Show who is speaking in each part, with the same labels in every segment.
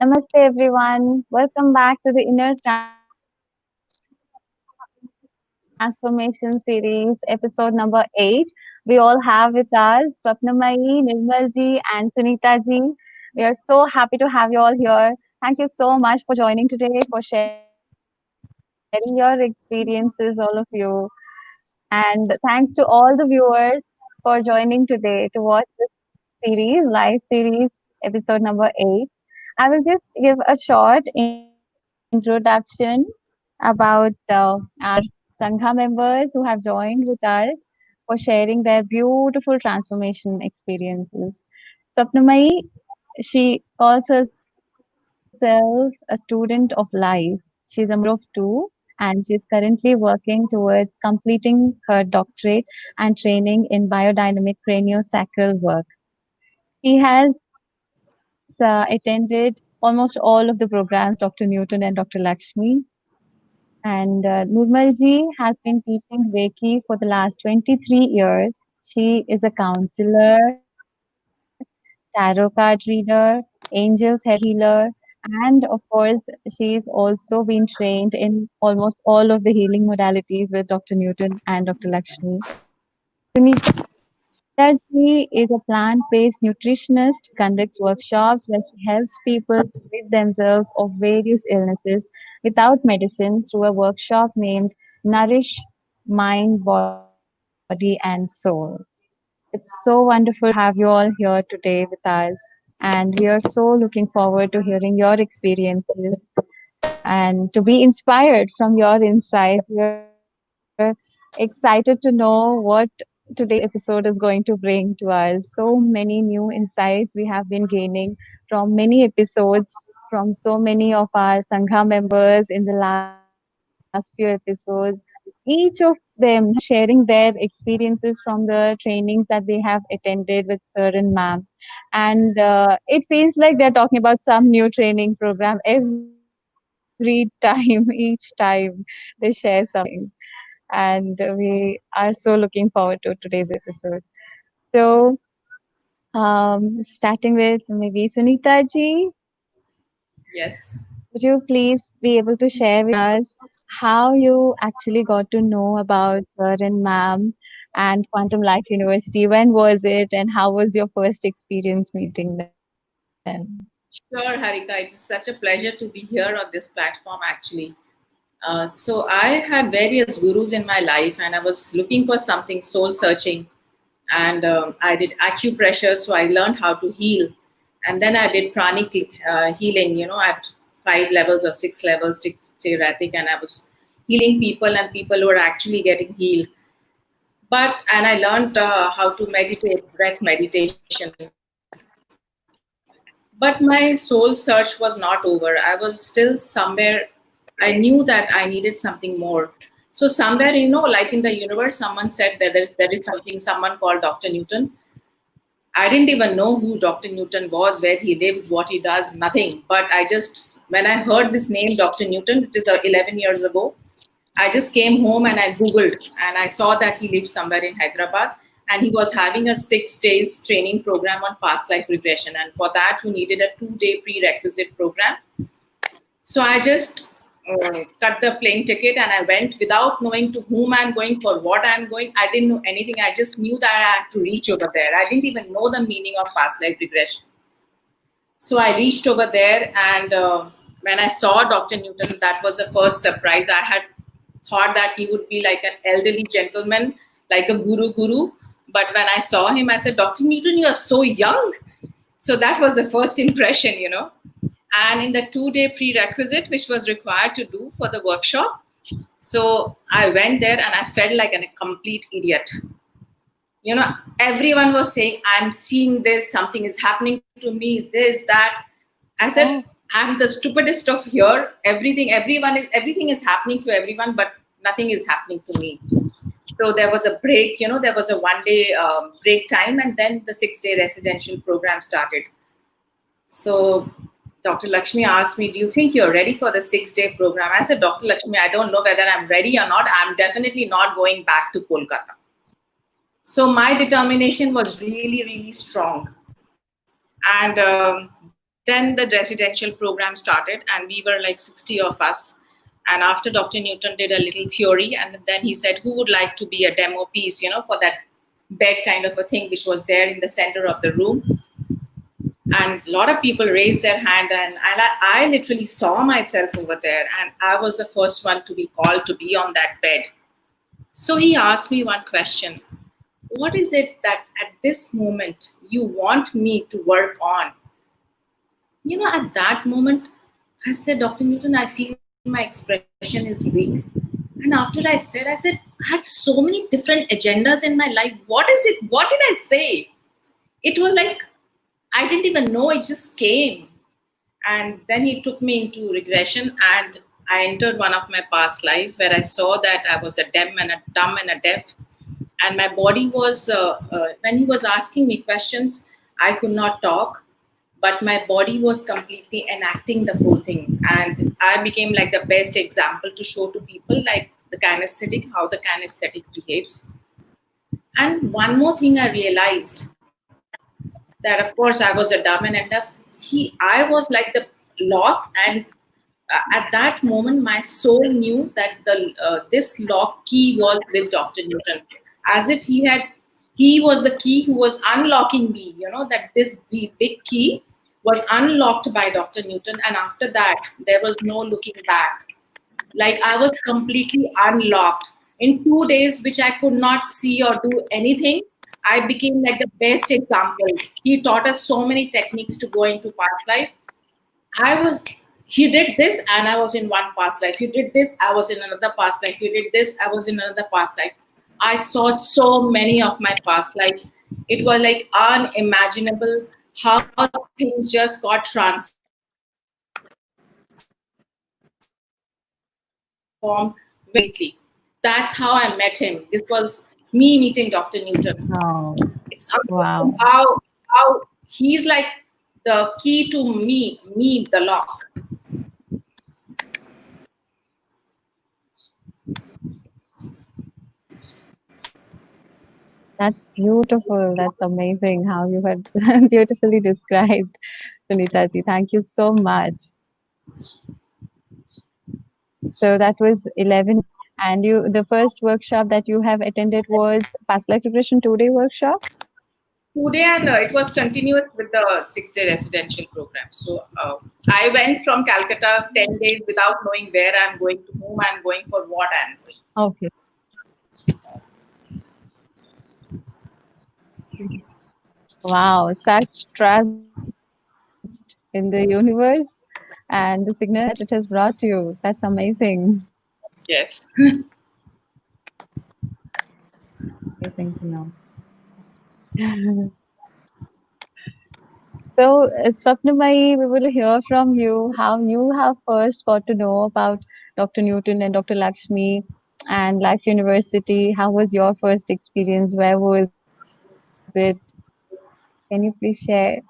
Speaker 1: Namaste everyone. Welcome back to the Inner Transformation series, episode number 8. We all have with us Swapnamayi, Nirmalji, and Sunitaji. We are so happy to have you all here. Thank you so much for joining today, for sharing your experiences, all of you. And thanks to all the viewers for joining today to watch this live series, episode number 8. I will just give a short introduction about our Sangha members who have joined with us for sharing their beautiful transformation experiences. Swapnamayi, she calls herself a student of life. She's a mother of two, and she's currently working towards completing her doctorate and training in biodynamic craniosacral work. She has attended almost all of the programs of Dr. Newton and Dr. Lakshmi. And Nirmalji has been teaching Reiki for the last 23 years. She is a counselor, tarot card reader, angel therapy healer, and of course, she's also been trained in almost all of the healing modalities with Dr. Newton and Dr. Lakshmi. Sunita Ji is a plant-based nutritionist, conducts workshops where she helps people rid themselves of various illnesses without medicine through a workshop named Nourish Mind, Body and Soul. It's so wonderful to have you all here today with us, and we are so looking forward to hearing your experiences and to be inspired from your insights. We're excited to know what today's episode is going to bring to us. So many new insights we have been gaining from many episodes, from so many of our Sangha members in the last few episodes. Each of them sharing their experiences from the trainings that they have attended with Sir and Ma'am. And it feels like they're talking about some new training program every time, each time they share something. And we are so looking forward to today's episode. So, starting with maybe Sunita ji,
Speaker 2: Yes.
Speaker 1: would you please be able to share with us how you actually got to know about Sir and Ma'am and Quantum Life University? When was it, and how was your first experience meeting them?
Speaker 2: Sure, Harika. It is such a pleasure to be here on this platform, actually. So, I had various gurus in my life, and I was looking for something soul searching. And I did acupressure, so I learned how to heal. And then I did pranic healing, at 5 levels or 6 levels, theoretic, and I was healing people and people who were actually getting healed. And I learned how to meditate, breath meditation. But my soul search was not over. I was still somewhere. I knew that I needed something more. So somewhere, like in the universe, someone said that there is something, someone called Dr. Newton. I didn't even know who Dr. Newton was, where he lives, what he does, nothing. But when I heard this name, Dr. Newton, it is 11 years ago, I just came home and I Googled and I saw that he lived somewhere in Hyderabad and he was having a 6 days training program on past life regression. And for that, you needed a 2 day prerequisite program. So I just cut the plane ticket and I went without knowing to whom I'm going, for what I'm going. I didn't know anything. I just knew that I had to reach over there. I didn't even know the meaning of past life regression. So I reached over there, and when I saw Dr. Newton, that was the first surprise. I had thought that he would be like an elderly gentleman, like a guru. But when I saw him, I said, Dr. Newton, you are so young. So that was the first impression. And in the 2 day prerequisite, which was required to do for the workshop, so I went there and I felt like a complete idiot. Everyone was saying, I'm seeing this, something is happening to me, this, that. I said,
Speaker 1: Oh,
Speaker 2: I'm the stupidest of here. Everything is happening to everyone, but nothing is happening to me. So there was a break, there was a 1 day break time, and then the 6 day residential program started. So Dr. Lakshmi asked me, do you think you're ready for the 6 day program? I said, Dr. Lakshmi, I don't know whether I'm ready or not. I'm definitely not going back to Kolkata. So my determination was really, really strong. And Then the residential program started, and we were like 60 of us. And after Dr. Newton did a little theory, and then he said, who would like to be a demo piece, for that bed kind of a thing, which was there in the center of the room. And a lot of people raised their hand, and I literally saw myself over there, and I was the first one to be called to be on that bed. So he asked me one question: what is it that at this moment you want me to work on? At that moment, I said, Dr. Newton, I feel my expression is weak. And after I said, I had so many different agendas in my life. What is it? What did I say? It was like I didn't even know, it just came. And then he took me into regression, and I entered one of my past life where I saw that I was a dumb and a deaf. And my body was, when he was asking me questions, I could not talk, but my body was completely enacting the whole thing. And I became like the best example to show to people, like the kinesthetic, how the kinesthetic behaves. And one more thing I realized, that of course I was a dumb and a deaf. I was like the lock, and at that moment my soul knew that this lock key was with Dr. Newton, as if he was the key who was unlocking me. That this big key was unlocked by Dr. Newton, and after that there was no looking back. Like I was completely unlocked. In 2 days, which I could not see or do anything, I became like the best example. He taught us so many techniques to go into past life. I was, he did this and I was in one past life. He did this, I was in another past life. He did this, I was in another past life. I saw so many of my past lives. It was like unimaginable how things just got transformed very quickly. That's how I met him. This was me meeting Dr. Newton. It's amazing
Speaker 1: Oh,
Speaker 2: how
Speaker 1: wow.
Speaker 2: he's like the key to me, the lock.
Speaker 1: That's beautiful. That's amazing how you have beautifully described, Sunita ji. Thank you so much. So that was 11 years. And the first workshop that you have attended was Past Life Regression 2-day workshop?
Speaker 2: 2 day, and it was continuous with the 6 day residential program. So I went from Calcutta 10 days without knowing where I'm going, to whom I'm going, for what I'm going.
Speaker 1: Okay. Wow, such trust in the universe and the signals that it has brought you. That's amazing.
Speaker 2: Yes.
Speaker 1: Amazing to know. So, Swapnamai, we will hear from you how you have first got to know about Dr. Newton and Dr. Lakshmi and Life University. How was your first experience? Where was it? Can you please share?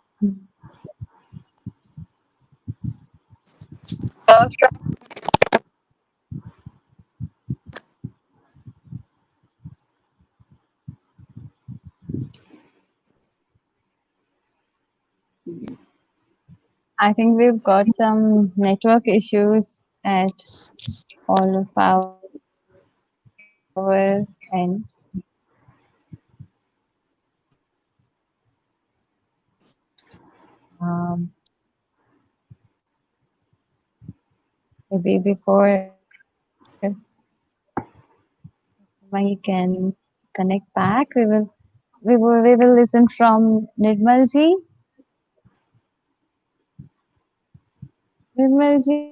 Speaker 1: I think we've got some network issues at all of our ends. Um, Maybe before we can connect back, we will listen from Nirmalji. Nirmalji,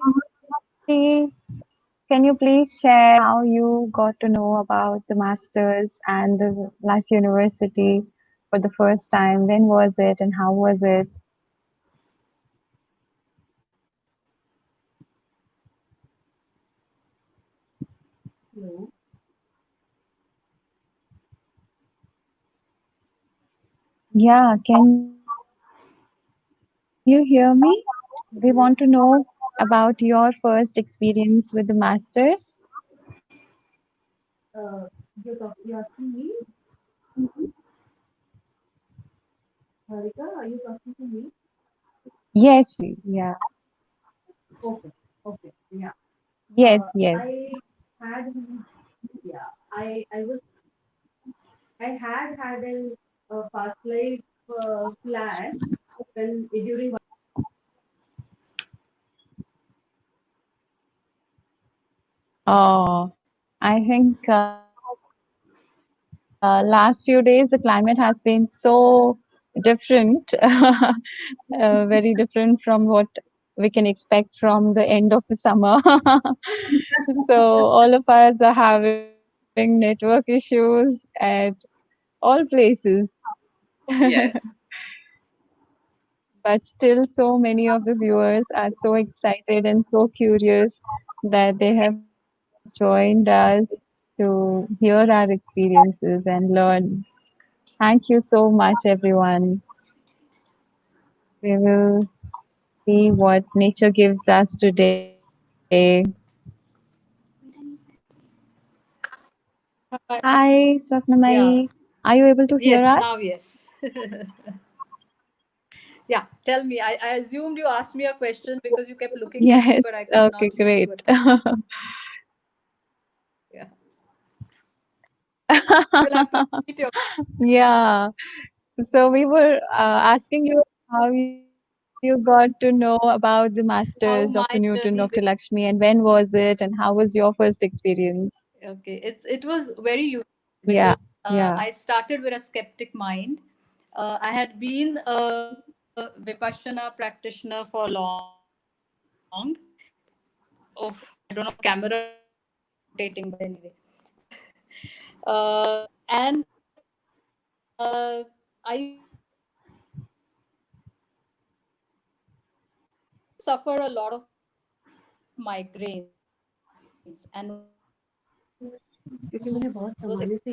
Speaker 1: can you please share how you got to know about the masters and the Life University for the first time? When was it and how was it? Yeah, can you hear me? We want to know about your first experience with the masters. Yes, exactly. Yeah. Yes, yes. Oh, I think last few days the climate has been so different, very different from what we can expect from the end of the summer. So all of us are having network issues at all places.
Speaker 2: Yes.
Speaker 1: But still, so many of the viewers are so excited and so curious that they have joined us to hear our experiences and learn. Thank you so much, everyone. We will see what nature gives us today. Hi,
Speaker 3: Yeah.
Speaker 1: Swapnamai. Are you able to hear
Speaker 3: Yes, now
Speaker 1: us?
Speaker 3: yes. Yeah, tell me. I assumed you asked me a question because you kept looking at me,
Speaker 1: Yes.
Speaker 3: but I could
Speaker 1: Okay,
Speaker 3: not read.
Speaker 1: great.
Speaker 3: But yeah, you will have to repeat your
Speaker 1: Yeah. So we were asking you how you got to know about the Masters, Dr.
Speaker 3: how
Speaker 1: Newton,
Speaker 3: my
Speaker 1: Dr. Lakshmi,
Speaker 3: journey.
Speaker 1: and when was it, and how was your first experience?
Speaker 3: Okay, it was very unique
Speaker 1: Yeah,
Speaker 3: because
Speaker 1: yeah.
Speaker 3: I started with a skeptic mind. I had been a Vipassana practitioner for long. Oh, I don't know why the camera rotating, but anyway. And I used to suffer a lot of migraines. And one day I was experiencing a lot of
Speaker 1: क्योंकि मैंने बहुत संभाले से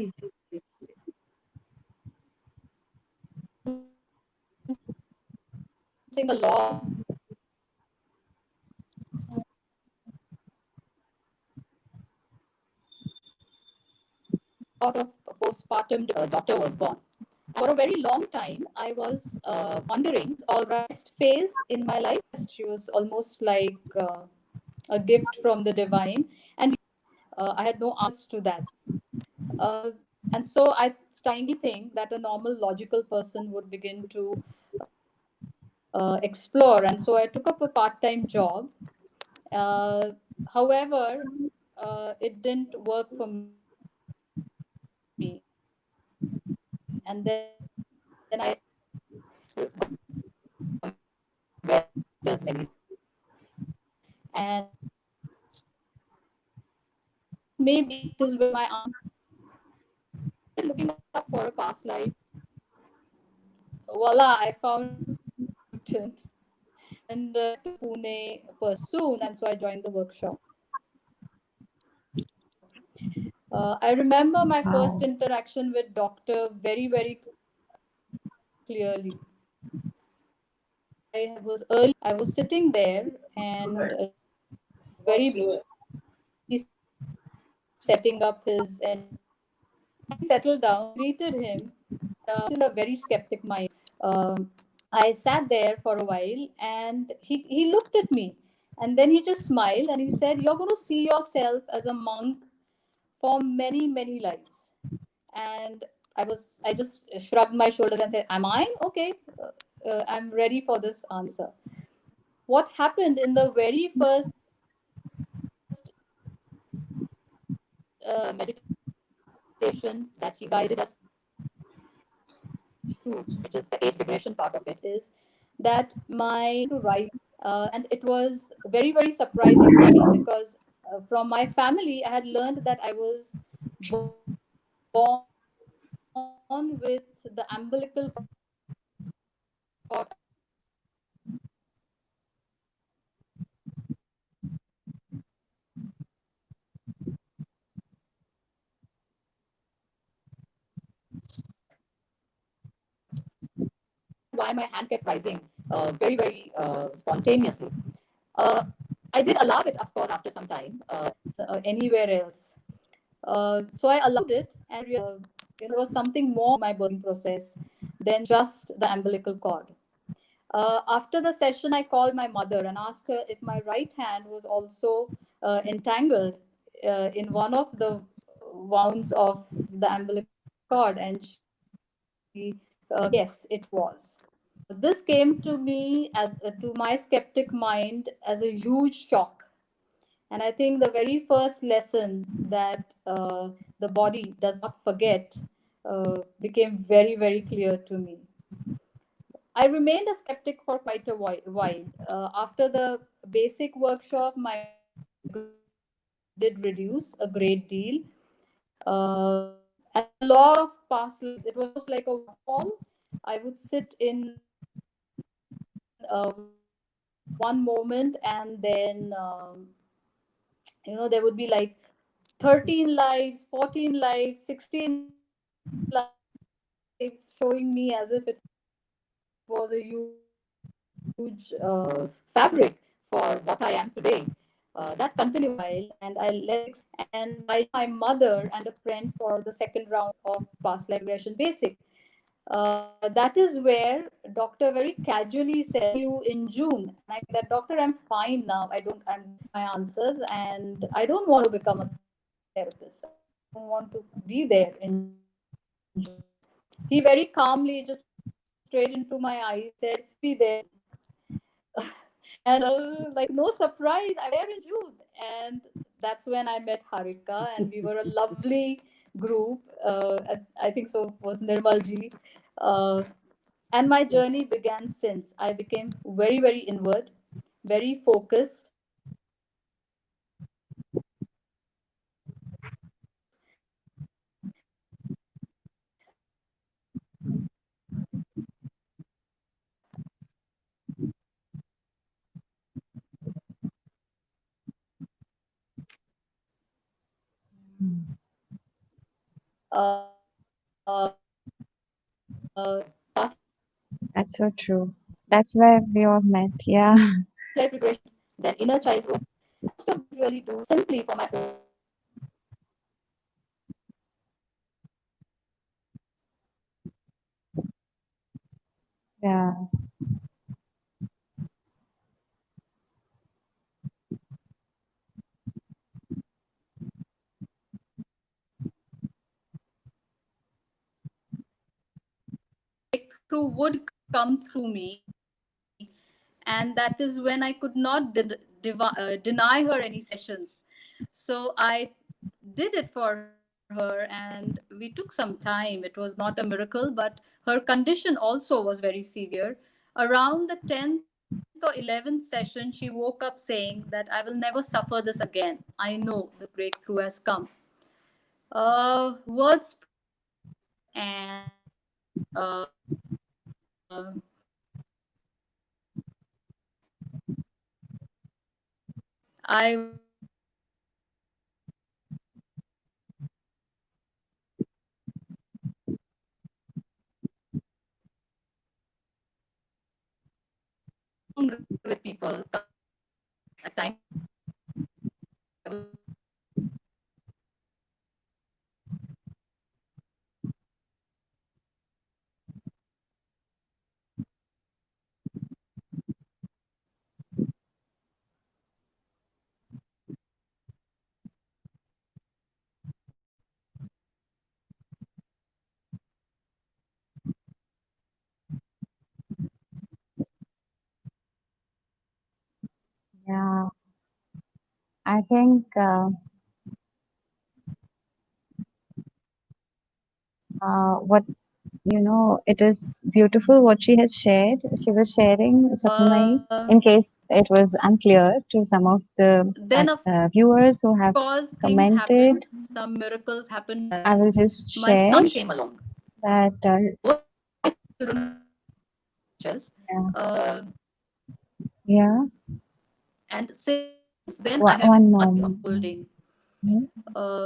Speaker 3: postpartum daughter was born. And for a very long time, I was wondering, is all right? She was almost like a gift from the divine. And I had no answers to that. And so I started thinking that a normal logical person would begin to explore. And so I took up a part time job. However, it didn't work for me. And then I got awareness of many things. And maybe this is where my answer lies. I started looking up for a past life. Voila, I found Newton. And I had to go back to Pune soon, and so I joined the workshop. I remember my first
Speaker 1: Wow.
Speaker 3: interaction with doctor very, very clearly. I was sitting there and very busy setting up his entrance. And when he settled down, I greeted him. Still a very skeptic mind. I sat there for a while and he looked at me and then he just smiled and he said, "You're going to see yourself as a monk for many, many lives." And I just shrugged my shoulders and said, "Am I? Okay, I'm ready for this answer." What happened in the very first meditation that he guided us through, which is the age regression part of it, is that my mind began to rise again. And it was very, very surprising for me because from my family, I had learned that I was born with the umbilical cord attached to my brain. And that was the reason why my hand kept rising very, very spontaneously. Uh, I did allow it, of course, after some time, anywhere else. So I allowed it, and there was something more to my birthing process than just the umbilical cord. After the session, I called my mother and asked her if my right hand was also entangled in one of the wounds of the umbilical cord, and she confirmed that yes, it was. This came to me as to my skeptic mind as a huge shock, and I think the very first lesson that the body does not forget became very, very clear to me. I remained a skeptic for quite a while. After the basic workshop, my migraine did reduce a great deal. And a lot of past lives. It was almost like a waterfall. I would sit in one moment, and then there would be like 13 lives, 14 lives, 16 lives, showing me as if it was a huge fabric for what I am today. That continued for a while, and I let it exist. And I invited my mother and a friend for the second round of past life regression basic. That is where doctor very casually said, "I'll see you in June." And I said that, "Doctor, I'm fine now. I'm getting my answers, and I don't want to become a therapist. I don't want to be there in June." He very calmly just straight into my eyes said, "You will be there in June." And like no surprise, I was there in June. And that's when I met Harika, and we were a lovely group. I think so was Nirmalji. Uh, and my journey began since. I became very, very inward, very focused, past life regression,
Speaker 1: That's so
Speaker 3: then
Speaker 1: true.
Speaker 3: inner
Speaker 1: That's
Speaker 3: child
Speaker 1: where
Speaker 3: growth.
Speaker 1: we all met. Yeah.
Speaker 3: And most of these really do simply for my own
Speaker 1: Yeah.
Speaker 3: breakthrough would come through me, and that is when I could not deny her any sessions. So I did it for her, and we took some time. It was not a miracle, but her condition also was very severe. Around the 10th or 11th session, she woke up saying that, "I will never suffer this again. I know the breakthrough has come." Words spoke, and I was
Speaker 1: Yeah. I think what it is beautiful what she has shared. She was sharing Swapnamai in case it was unclear to some of the
Speaker 3: then, of
Speaker 1: viewers who
Speaker 3: course,
Speaker 1: have
Speaker 3: things happened.
Speaker 1: commented.
Speaker 3: Some miracles happened as well.
Speaker 1: I will just
Speaker 3: My
Speaker 1: share
Speaker 3: son came along.
Speaker 1: that.
Speaker 3: Both my children were teachers.
Speaker 1: Yeah.
Speaker 3: Uh,
Speaker 1: Yeah.
Speaker 3: and since then, I have
Speaker 1: One
Speaker 3: of
Speaker 1: moment.
Speaker 3: holding.
Speaker 1: Mhm.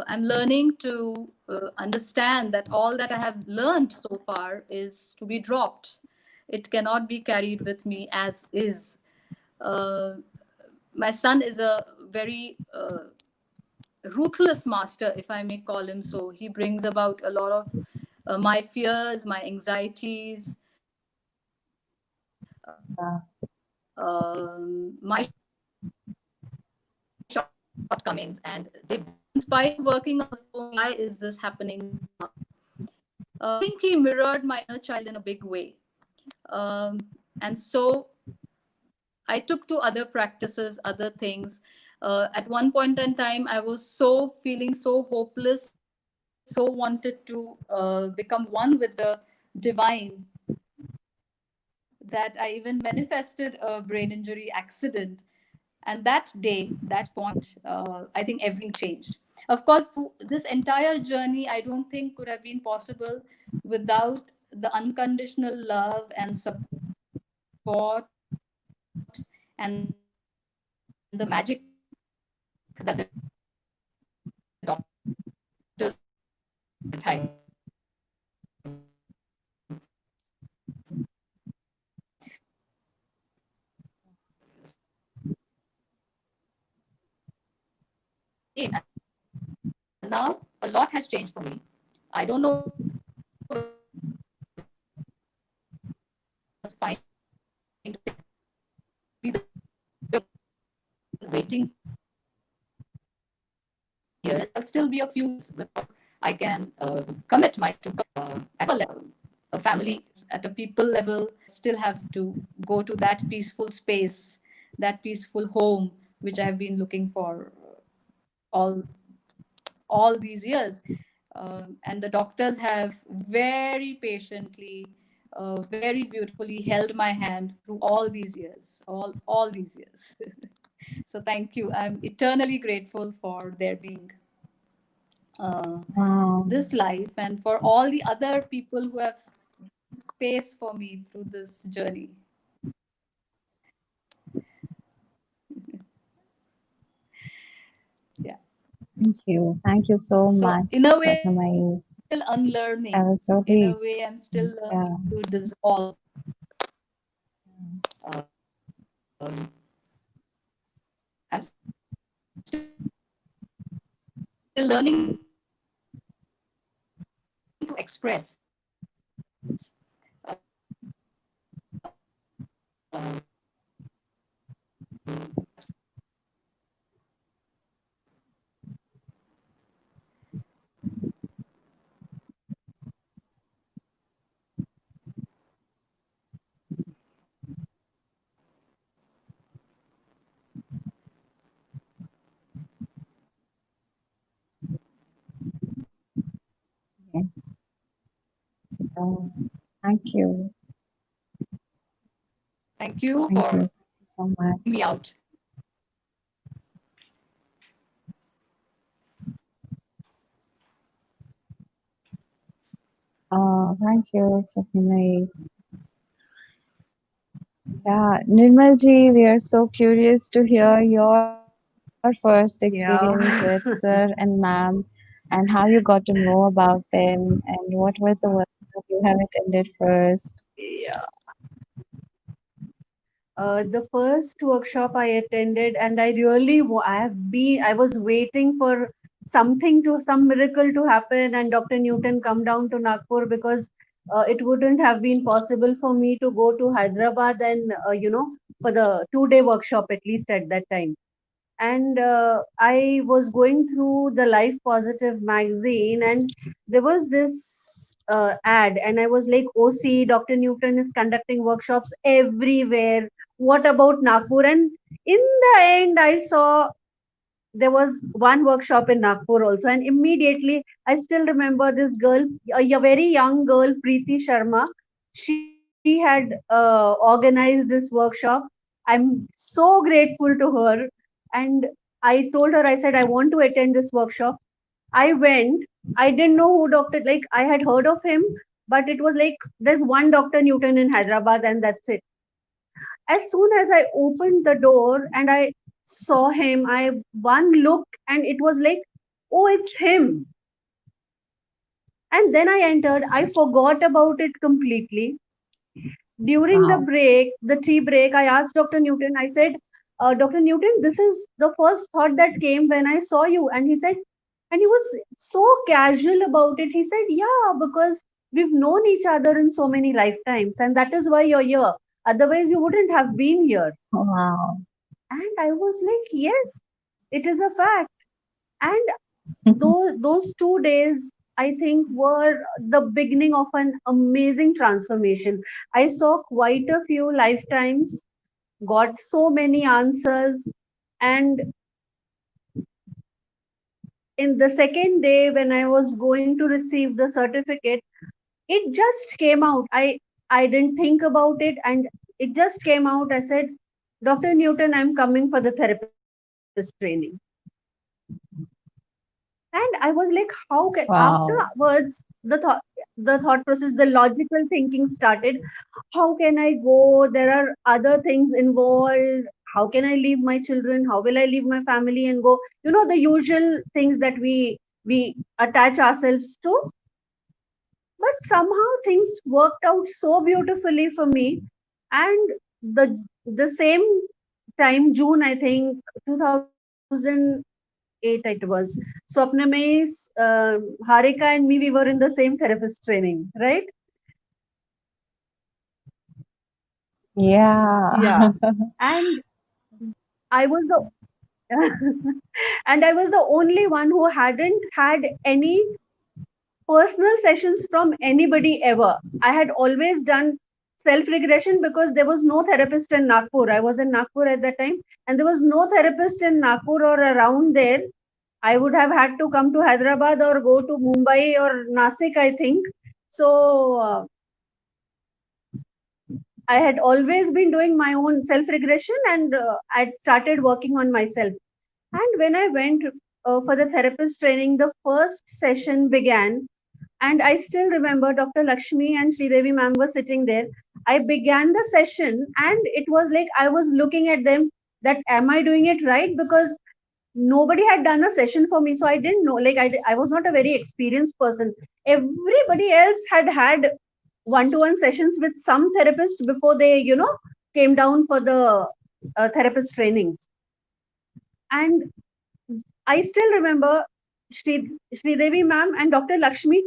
Speaker 3: I'm learning to understand that all that I have learned so far is to be dropped. It cannot be carried with me as is. Uh, my son is a very ruthless master, if I may call him so. He brings about a lot of my fears, my anxieties, my shortcomings, and they, in spite of working on the phone, why is this happening now? I think he mirrored my inner child in a big way. And so I took to other practices, other things. At one point in time, I was so feeling so hopeless, so wanted to become one with the divine, that I even manifested a brain injury accident. And that day, that point, I think everything changed. Of course, through this entire journey, I don't think could have been possible without the unconditional love and support and the magic that the doctors have been able to and now a lot has changed for me. I don't know whether it was fine to take be the waiting period. There'll still be a few years before I can commit my at a family, at a people level. I still have to go to that peaceful space, that peaceful home, which I have been looking for all all these years. And the doctors have very patiently, very beautifully held my hand through all these years, all these years. So thank you. I'm eternally grateful for their being
Speaker 1: Wow.
Speaker 3: this life, and for all the other people who have space for me through this journey. Yeah.
Speaker 1: Thank you. Thank you so
Speaker 3: So
Speaker 1: much,
Speaker 3: in a way, I'm still
Speaker 1: Swapnamai.
Speaker 3: unlearning.
Speaker 1: That was so
Speaker 3: In
Speaker 1: deep.
Speaker 3: a way, I'm still
Speaker 1: Yeah.
Speaker 3: learning to dissolve. Um, I'm still learning to express
Speaker 1: Yes. Oh, thank you.
Speaker 3: thank you
Speaker 1: Thank you
Speaker 3: for
Speaker 1: so
Speaker 3: hearing me
Speaker 1: much.
Speaker 3: out.
Speaker 1: Thank you, Swapnamai. Yeah, Nirmalji, we are so curious to hear your first experience with
Speaker 4: Yeah.
Speaker 1: sir and ma'am and how you got to know about them and what was the workshop you have attended first.
Speaker 4: Yeah. The first workshop I attended, and I really, I was waiting for some miracle to happen, and Dr. Newton come down to Nagpur because it wouldn't have been possible for me to go to Hyderabad and, for the 2 day workshop at least at that time. And I was going through the Life Positive magazine, and there was this ad, and I was like, OC, Dr. Newton is conducting workshops everywhere. What about Nagpur? And in the end, I saw there was one workshop in Nagpur also, and immediately I still remember this girl, a very young girl, Preeti Sharma. She had organized this workshop. I'm so grateful to her, and I told her, I said, I want to attend this workshop. I went. I didn't know who Doctor, like I had heard of him, but it was like there's one Dr. Newton in Hyderabad, and that's it. As soon as I opened the door and I saw him, I one look and it was like, oh, it's him. And then I entered. I forgot about it completely. During the
Speaker 1: Wow.
Speaker 4: break, the tea break, I asked Dr. Newton, I said, Dr. Newton, this is the first thought that came when I saw you. And he said, and he was so casual about it. He said, yeah, because we've known each other in so many lifetimes, and that is why you're here. Otherwise, you wouldn't have been here.
Speaker 1: Wow.
Speaker 4: And I was like, yes, it is a fact. And those 2 days, I think, were the beginning of an amazing transformation. I saw quite a few lifetimes, got so many answers, and in the second day when I was going to receive the certificate, it just came out. I didn't think about it, and it just came out. I said, Dr. Newton, I'm coming for the therapist training. And I was like, how can,
Speaker 1: Wow.
Speaker 4: afterwards, the thought process, the logical thinking started. How can I go? There are other things involved. How can I leave my children? How will I leave my family and go? The usual things that we attach ourselves to. But somehow things worked out so beautifully for me. And the same time, June, I think, 2008 it was. Swapnamesh, Harika and me, we were in the same therapist training, right?
Speaker 1: Yeah.
Speaker 4: Yeah. And I was the and I was the only one who hadn't had any personal sessions from anybody ever. I had always done self regression because there was no therapist in Nagpur. I was in Nagpur at that time, and there was no therapist in Nagpur or around there. I would have had to come to Hyderabad or go to Mumbai or Nasik, I think. So I had always been doing my own self regression, and I started working on myself. And when I went for the therapist training, the first session began. And I still remember Dr. Lakshmi and Sridevi ma'am were sitting there. I began the session, and it was like I was looking at them, that am I doing it right? Because nobody had done a session for me. So I didn't know, like I was not a very experienced person. Everybody else had had one-to-one sessions with some therapist before they, came down for the therapist trainings. And I still remember Shri Devi ma'am and Dr. Lakshmi,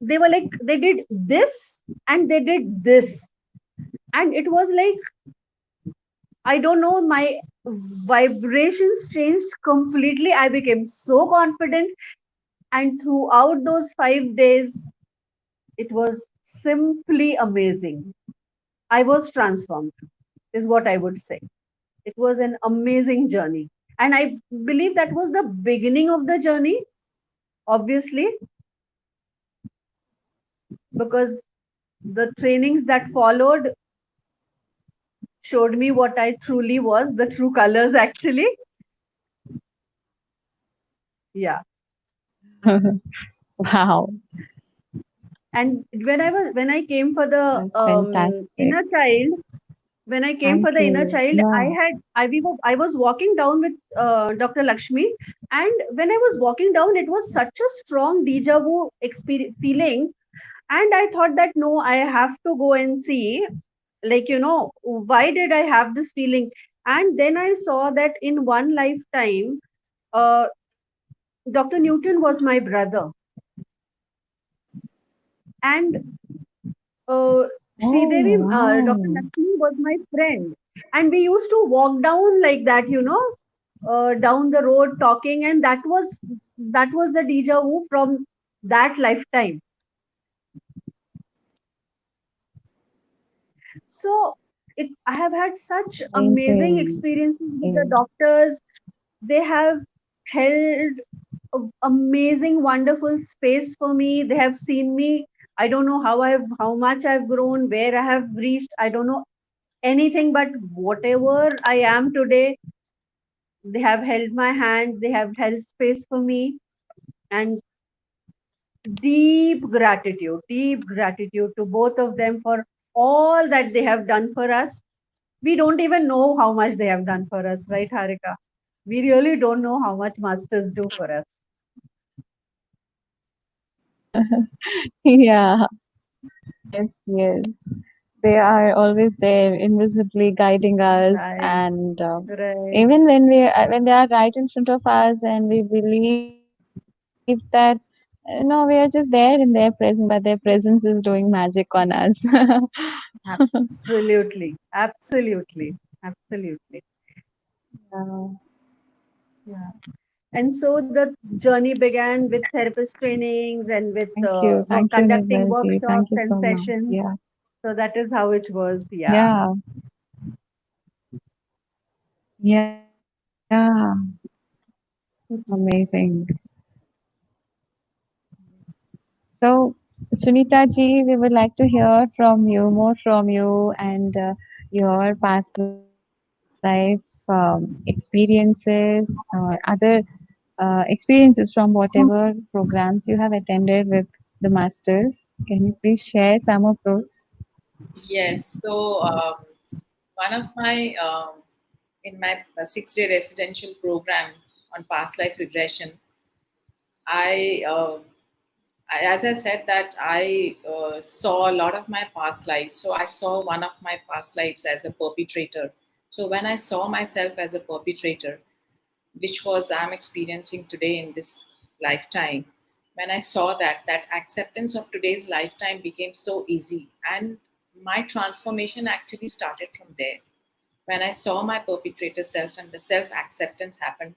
Speaker 4: they were like, they did this and they did this. And it was like, I don't know, my vibrations changed completely. I became so confident. And throughout those 5 days, it was simply amazing. I was transformed, is what I would say. It was an amazing journey. And I believe that was the beginning of the journey, obviously, because the trainings that followed showed me what I truly was, the true colors actually. Yeah.
Speaker 1: Wow.
Speaker 4: And when I came for the
Speaker 1: That's fantastic.
Speaker 4: inner child, when I came for
Speaker 1: Thank
Speaker 4: the inner
Speaker 1: you.
Speaker 4: child,
Speaker 1: Yeah.
Speaker 4: I was walking down with Dr. Lakshmi, and when I was walking down, it was such a strong deja vu feeling, and I thought that no, I have to go and see, like, why did I have this feeling? And then I saw that in one lifetime, uh, Dr. Newton was my brother, and
Speaker 1: Oh,
Speaker 4: Sridevi, Dr.
Speaker 1: wow.
Speaker 4: Lakshmi was my friend, and we used to walk down like that, down the road talking, and that was the deja vu from that lifetime. So I have had such amazing
Speaker 1: Amazing.
Speaker 4: experiences with the
Speaker 1: Yeah.
Speaker 4: doctors. They have held amazing, wonderful space for me. They have seen me. I don't know how much I've grown, where I have reached. I don't know anything, but whatever I am today, they have held my hand. They have held space for me, and deep gratitude to both of them for all that they have done for us. We don't even know how much they have done for us, right, Harika? We really don't know how much masters do for us.
Speaker 1: Yeah. Yes, yes. They are always there, invisibly guiding us,
Speaker 4: Right,
Speaker 1: and
Speaker 4: right.
Speaker 1: even when they are right in front of us, and we believe that they are No, we are just there in their presence, but their presence is doing magic on us.
Speaker 4: Absolutely, absolutely, absolutely.
Speaker 1: Yeah.
Speaker 4: Yeah. And so the journey began with therapist trainings and with
Speaker 1: Thank you,
Speaker 4: conducting
Speaker 1: Nirmalji. Thank
Speaker 4: workshops
Speaker 1: you
Speaker 4: and
Speaker 1: so much.
Speaker 4: sessions.
Speaker 1: Yeah,
Speaker 4: So that is how it was. Yeah.
Speaker 1: yeah, yeah. Amazing. So, Sunita ji, we would like to hear from you, more from you, and your past life experiences or other experiences from whatever programs you have attended with the masters. Can you please share some of those?
Speaker 2: Yes. So one of my in my 6-day residential program on past life regression, I, as I said that I saw a lot of my past lives. So I saw one of my past lives as a perpetrator. So when I saw myself as a perpetrator, which was I'm experiencing today in this lifetime, when I saw that acceptance of today's lifetime became so easy, and my transformation actually started from there. When I saw my perpetrator self and the self acceptance happened,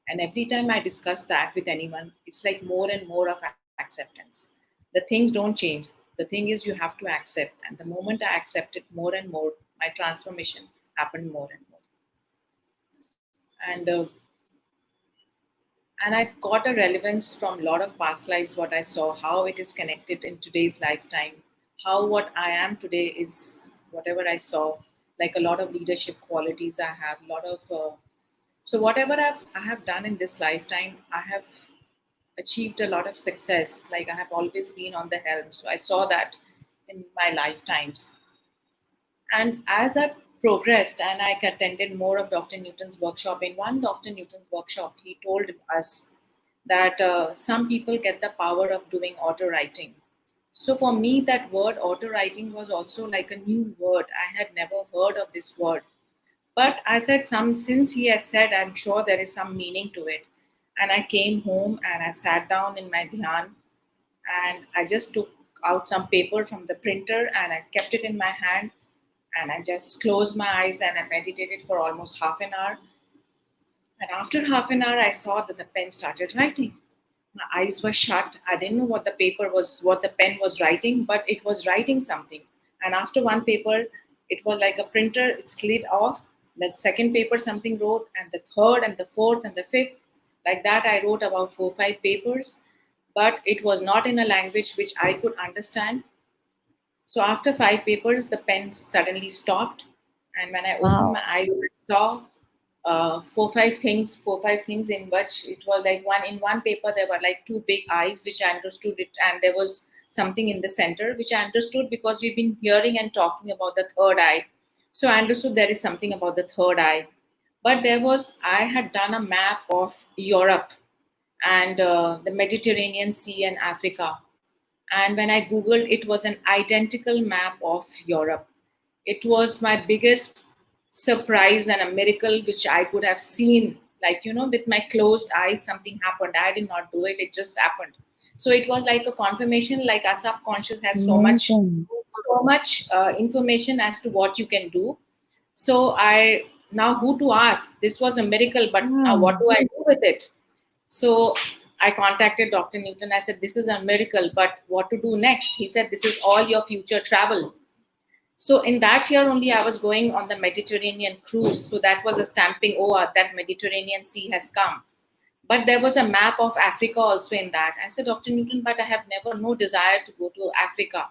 Speaker 2: and every time I discuss that with anyone, it's like more and more of acceptance. The things don't change. The thing is, you have to accept. And the moment I accepted more and more, my transformation happened more and more. And I got a relevance from a lot of past lives, what I saw, how it is connected in today's lifetime, how what I am today is whatever I saw, like a lot of leadership qualities I have, a lot of so whatever I have done in this lifetime, I have achieved a lot of success. Like I have always been on the helm, so I saw that in my lifetimes. And as I progressed and I attended more of Dr. Newton's workshop, in one Dr. Newton's workshop, he told us that some people get the power of doing auto writing. So for me, that word auto writing was also like a new word. I had never heard of this word. But I said, some since he has said, I'm sure there is some meaning to it. And I came home and I sat down in my dhyan and I just took out some paper from the printer and I kept it in my hand and I just closed my eyes and I meditated for almost half an hour. And after half an hour, I saw that the pen started writing. My eyes were shut. I didn't know what the paper was, what the pen was writing, but it was writing something. And after one paper, it was like a printer, it slid off. The second paper, something wrote, and the third, and the fourth, and the fifth. Like that, I wrote about 4 or 5 papers, but it was not in a language which I could understand. So after 5 papers, the pen suddenly stopped, and when I opened
Speaker 1: Wow.
Speaker 2: my eyes, I saw 4 5 things in which it was like one in one paper there were like two big eyes, which I understood it, and there was something in the center, which I understood because we've been hearing and talking about the third eye. So I understood there is something about the third eye. But I had done a map of Europe and the Mediterranean Sea and Africa, and when I googled, it was an identical map of Europe. It was my biggest surprise and a miracle which I could have seen, like, with my closed eyes. Something happened. I did not do it, it just happened. So it was like a confirmation, like our subconscious has
Speaker 1: Amazing.
Speaker 2: so much information as to what you can do. So I now who to ask. This was a miracle, but now
Speaker 1: Yeah.
Speaker 2: what do I do with it? So I contacted Dr. Newton. I said, this is a miracle, but what to do next? He said, this is all your future travel. So in that year only, I was going on the Mediterranean cruise. So that was a stamping, oh, that Mediterranean Sea has come. But there was a map of Africa also in that. I said, Dr. Newton, but I have never no desire to go to Africa.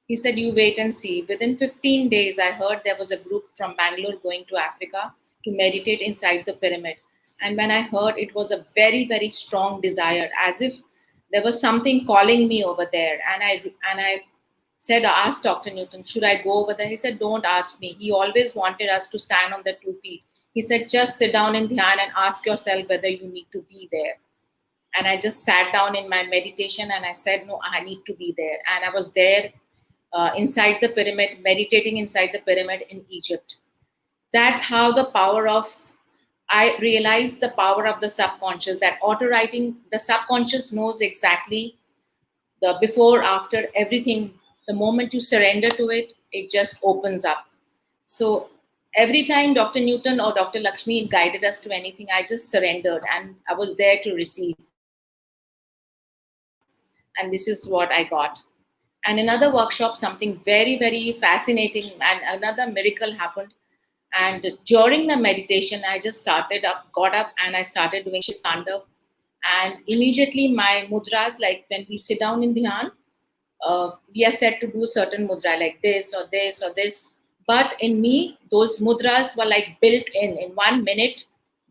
Speaker 2: He said, you wait and see. Within 15 days, I heard there was a group from Bangalore going to Africa to meditate inside the pyramid. And when I heard, it was a very, very strong desire, as if there was something calling me over there. And I said, I asked Dr. Newton, should I go over there? He said, don't ask me. He always wanted us to stand on the 2 feet. He said, just sit down in dhyan and ask yourself whether you need to be there. And I just sat down in my meditation and I said, no, I need to be there. And I was there inside the pyramid, meditating inside the pyramid in Egypt. That's how I realized the power of the subconscious, that auto writing, the subconscious knows exactly the before, after, everything. The moment you surrender to it, it just opens up. So every time Dr. Newton or Dr. Lakshmi guided us to anything, I just surrendered and I was there to receive. And this is what I got. And another workshop, something very, very fascinating, and another miracle happened. And during the meditation, I just got up and I started doing Shiv Tandav. And immediately my mudras, like when we sit down in dhyan, we are said to do certain mudra like this or this or this. But in me, those mudras were like built in 1 minute.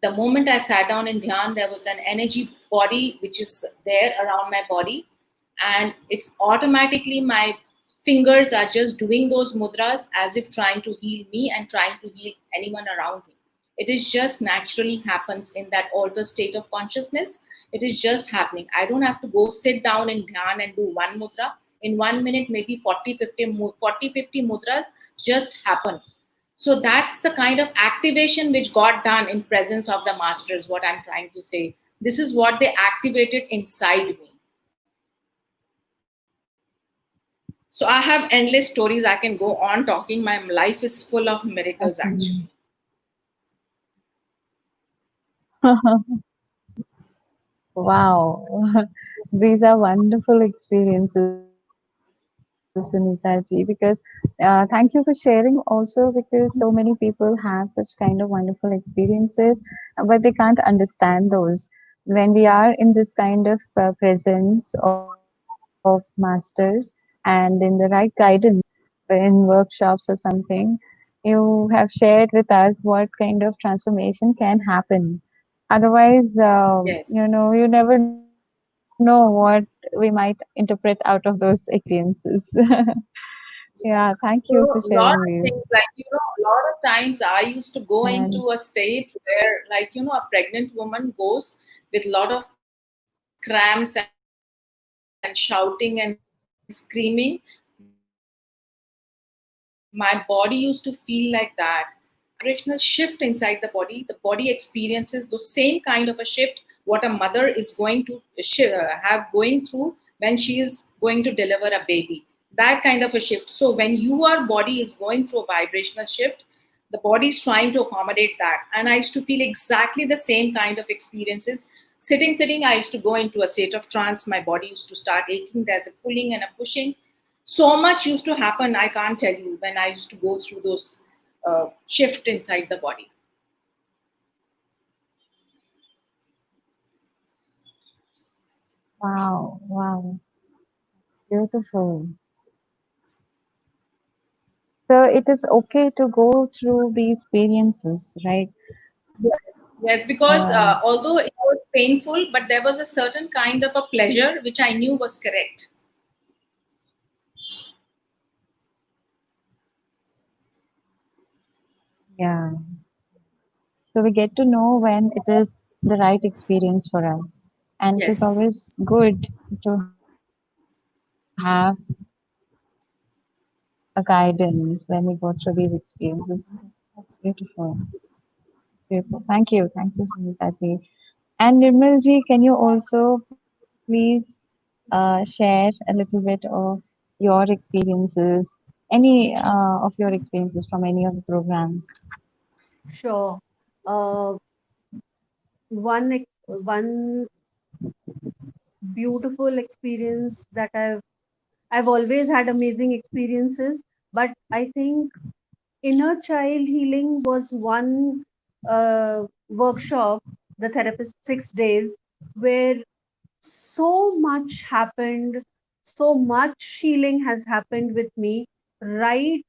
Speaker 2: The moment I sat down in dhyan, there was an energy body which is there around my body, and it's automatically my fingers are just doing those mudras as if trying to heal me and trying to heal anyone around me. It is just naturally happens in that altered state of consciousness. It is just happening. I don't have to go sit down in dhyan and do one mudra. In 1 minute, maybe 40, 50 mudras just happen. So that's the kind of activation which got done in presence of the masters, what I'm trying to say. This is what they activated inside me. So I have endless stories. I can go on talking. My life is full of miracles, actually.
Speaker 1: Wow. These are wonderful experiences, Sunita ji, because thank you for sharing also, because so many people have such kind of wonderful experiences, but they can't understand those. When we are in this kind of presence of masters and in the right guidance in workshops or something, you have shared with us what kind of transformation can happen. Otherwise,
Speaker 2: Yes.
Speaker 1: you never know what we might interpret out of those experiences. Yeah, thank you for
Speaker 2: So
Speaker 1: sharing
Speaker 2: a lot
Speaker 1: these.
Speaker 2: of things, like a lot of times I used to go
Speaker 1: And
Speaker 2: into a state where, like a pregnant woman goes with a lot of cramps and shouting and screaming. My body used to feel like that. Vibrational shift inside the body. The body experiences those same kind of a shift what a mother is going to have going through when she is going to deliver a baby. That kind of a shift. So when your body is going through a vibrational shift, the body is trying to accommodate that. And I used to feel exactly the same kind of experiences. Sitting, I used to go into a state of trance. My body used to start aching. There's a pulling and a pushing. So much used to happen, I can't tell you, when I used to go through those shift inside the body.
Speaker 1: wow, wow, beautiful. So it is okay to go through these experiences, right?
Speaker 2: Yes, because
Speaker 1: Uh,
Speaker 2: although it was painful, but there was a certain kind of a pleasure which I knew was correct.
Speaker 1: yeah. So we get to know when it is the right experience for us. And it is
Speaker 2: Yes.
Speaker 1: always good to have a guidance when we go through these experiences. That's beautiful. Beautiful. Thank you. Thank you, Sunita ji. And Nirmal ji, can you also please share a little bit of your experiences, any of your experiences from any of the programs?
Speaker 4: Sure. Uh, one beautiful experience that I've always had amazing experiences, but I think inner child healing was one workshop, the therapist 6 days, where so much happened, so much healing has happened with me, right,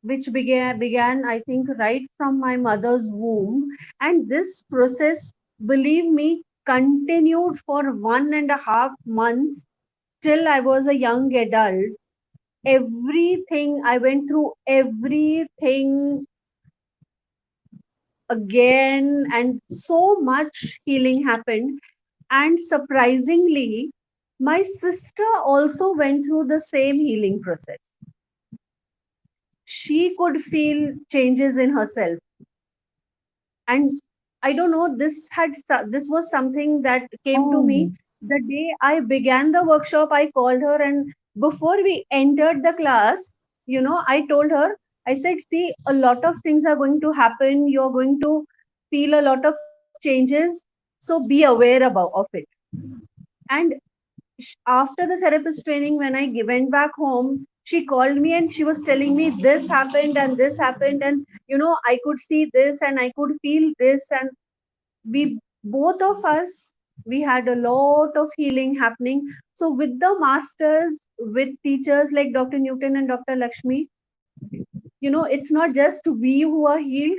Speaker 4: which began I think right from my mother's womb, and this process, believe me, continued for 1.5 months till I was a young adult. Everything I went through, everything again, and so much healing happened. And surprisingly, my sister also went through the same healing process. She could feel changes in herself. And I don't know, this was something that came to
Speaker 1: Oh,
Speaker 4: me The day I began the workshop, I called her, and before we entered the class, I told her, I said, see, a lot of things are going to happen. You're going to feel a lot of changes. So be aware of it. And after the therapist training, when I went back home, she called me and she was telling me this happened and this happened. And, I could see this and I could feel this. And we both of us, we had a lot of healing happening. So with the masters, with teachers like Dr. Newton and Dr. Lakshmi, it's not just we who are healed,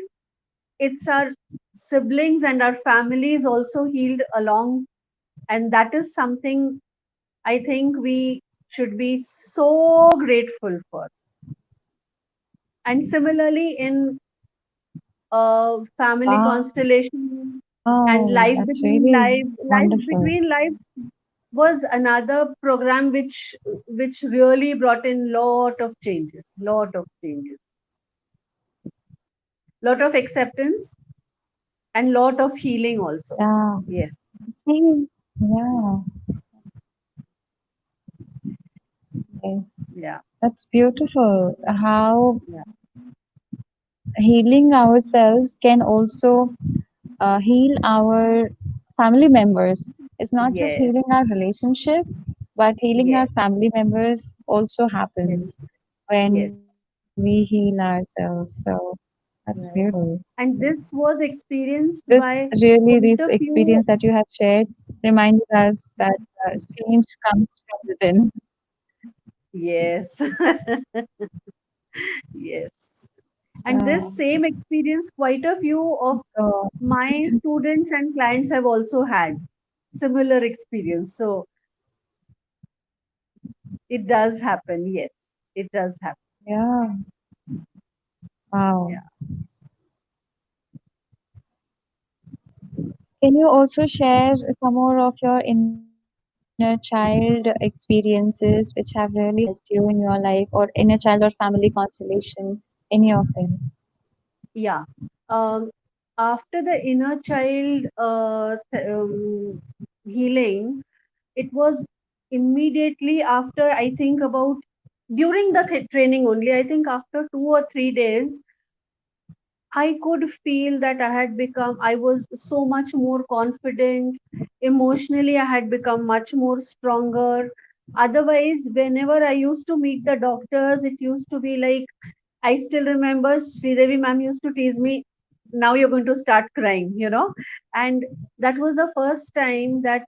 Speaker 4: it's our siblings and our families also healed along. And that is something I think we should be so grateful for. And similarly in family constellation and
Speaker 1: Wow,
Speaker 4: life
Speaker 1: that's
Speaker 4: between
Speaker 1: really
Speaker 4: life
Speaker 1: wonderful.
Speaker 4: between life was another program which really brought in lot of acceptance and lot of healing also.
Speaker 1: Yeah,
Speaker 4: Yes.
Speaker 1: things, yeah, yes.
Speaker 4: Yeah.
Speaker 1: That's beautiful. How
Speaker 4: Yeah.
Speaker 1: healing ourselves can also heal our family members. It's not just
Speaker 4: Yes.
Speaker 1: healing our relationship, but healing our
Speaker 4: Yes.
Speaker 1: family members also
Speaker 4: Very,
Speaker 1: happens when
Speaker 4: yes.
Speaker 1: we heal ourselves. So that's beautiful.
Speaker 4: Right. And this was experienced
Speaker 1: This
Speaker 4: by
Speaker 1: really,
Speaker 4: quite
Speaker 1: this
Speaker 4: a few.
Speaker 1: experience that you have shared reminded us that change comes from within.
Speaker 4: Yes. Yes. And
Speaker 1: Uh,
Speaker 4: this same experience, quite a few of
Speaker 1: so,
Speaker 4: my students and clients have also had similar experience. So it does happen. Yes, it does happen.
Speaker 1: yeah, wow.
Speaker 4: Yeah.
Speaker 1: Can you also share some more of your inner child experiences which have really helped you in your life, or inner child or family constellation, any of them?
Speaker 4: Yeah. Um, After the inner child healing, it was immediately after, I think about during the training only, I think after 2 or 3 days, I could feel that I was so much more confident. Emotionally, I had become much more stronger. Otherwise, whenever I used to meet the doctors, it used to be like, I still remember Sridevi ma'am used to tease me, now you're going to start crying. And that was the first time that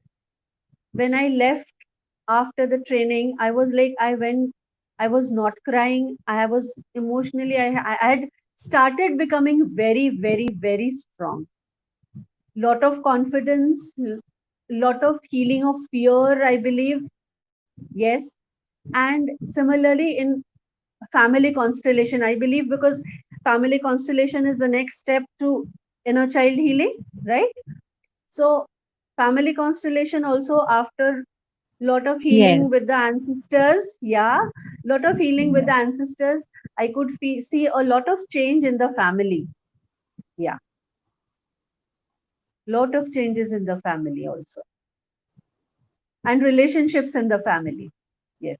Speaker 4: when I left after the training, I was like, I was not crying. I was emotionally, I had started becoming very, very, very strong. Lot of confidence, lot of healing of fear, I believe. Yes. And similarly in family constellation, I believe, because family constellation is the next step to inner child healing, right? So family constellation also, after lot of healing
Speaker 1: Yes.
Speaker 4: with the ancestors, yeah, lot of healing with the ancestors, I could see a lot of change in the family. Yeah, lot of changes in the family also, and relationships in the family. Yes.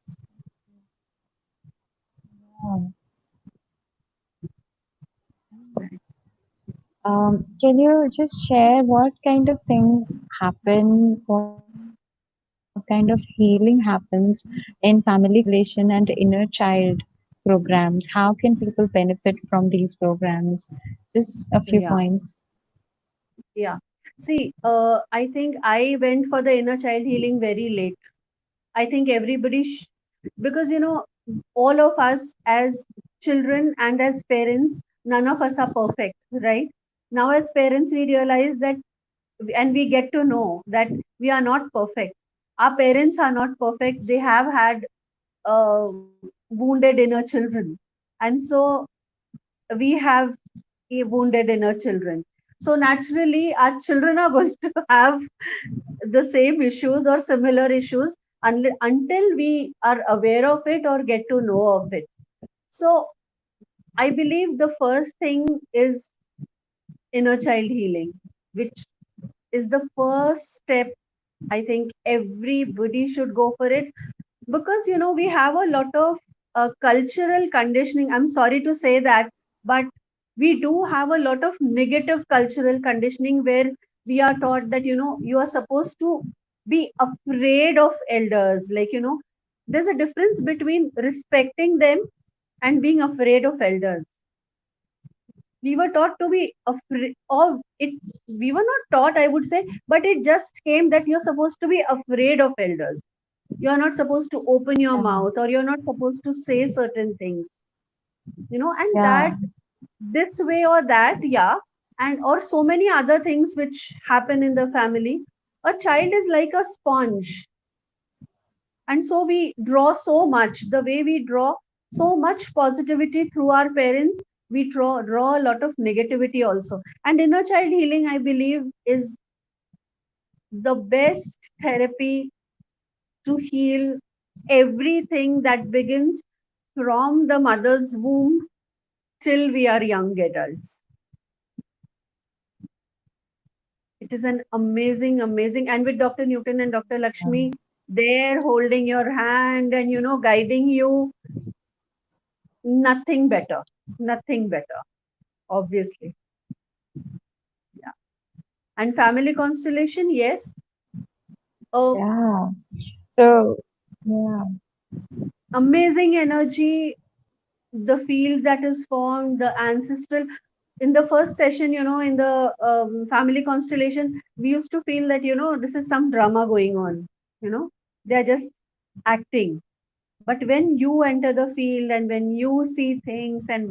Speaker 1: Wow. Can you just share what kind of things happen, what kind of healing happens in family constellation and inner child programs? How can people benefit from these programs? Just a few
Speaker 4: Yeah.
Speaker 1: points.
Speaker 4: Yeah. See, I think I went for the inner child healing very late. I think everybody, because all of us as children and as parents, none of us are perfect, right? Now, as parents, we realize that, and we get to know that we are not perfect. Our parents are not perfect. They have had wounded inner children. And so we have wounded inner children. So naturally, our children are going to have the same issues or similar issues until we are aware of it or get to know of it. So I believe the first thing is inner child healing, which is the first step I think everybody should go for it because we have a lot of cultural conditioning. I'm sorry to say that, but we do have a lot of negative cultural conditioning where we are taught that you are supposed to be afraid of elders. Like there's a difference between respecting them and being afraid of elders. We were taught to be afraid of it. We were not taught, I would say, but it just came that you're supposed to be afraid of elders. You're not supposed to open your
Speaker 1: Yeah,
Speaker 4: mouth, or you're not supposed to say certain things, and that
Speaker 1: yeah,
Speaker 4: this way or that, yeah. And or so many other things which happen in the family. A child is like a sponge, and so we draw so much. The way we draw so much positivity through our parents, we draw a lot of negativity also. And inner child healing, I believe, is the best therapy to heal everything that begins from the mother's womb till we are young adults. It is an amazing, and with Dr. Newton and Dr. Lakshmi, there holding your hand and guiding you, nothing better, nothing better, obviously. Yeah. And family constellation, yes, a
Speaker 1: yeah. So, yeah,
Speaker 4: amazing energy, the field that is formed, the ancestral. In the first session, in the family constellation, we used to feel that this is some drama going on. They're just acting. But when you enter the field and when you see things, and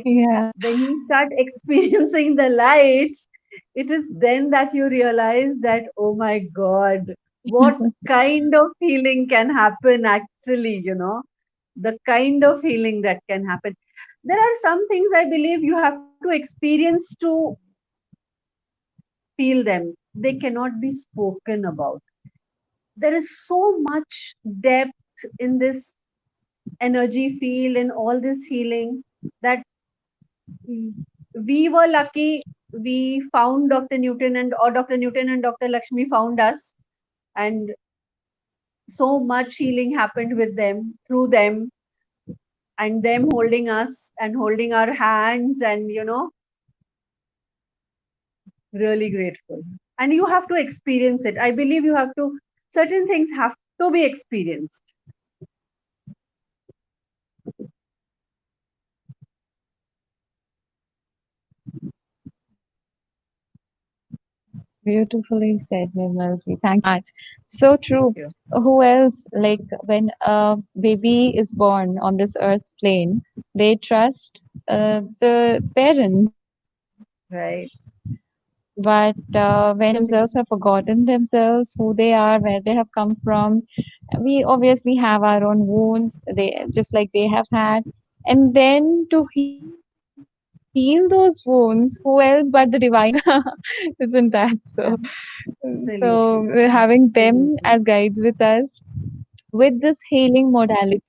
Speaker 1: yeah,
Speaker 4: when you start experiencing the lights, it is then that you realize that, oh my God, what kind of healing can happen actually, the kind of healing that can happen. There are some things I believe you have to experience to feel them. They cannot be spoken about. There is so much depth in this energy field and all this healing that we were lucky. We found Dr. Newton, and or Dr. Newton and Dr. Lakshmi found us, and so much healing happened with them, through them, and them holding us and holding our hands, and really grateful. And you have to experience it. I believe you have to, certain things have to be experienced.
Speaker 1: beautifully said, Nirmalji. Thank you so much. So
Speaker 4: Yeah.
Speaker 1: true. Who else, like when a baby is born on this earth plane, they trust the parents.
Speaker 4: Right.
Speaker 1: But when they themselves have forgotten themselves, who they are, where they have come from, we obviously have our own wounds, they just like they have had. And then to heal those wounds, who else but the divine? Isn't that so? So we're
Speaker 4: Absolutely.
Speaker 1: having them as
Speaker 4: Absolutely.
Speaker 1: guides with us with this healing modality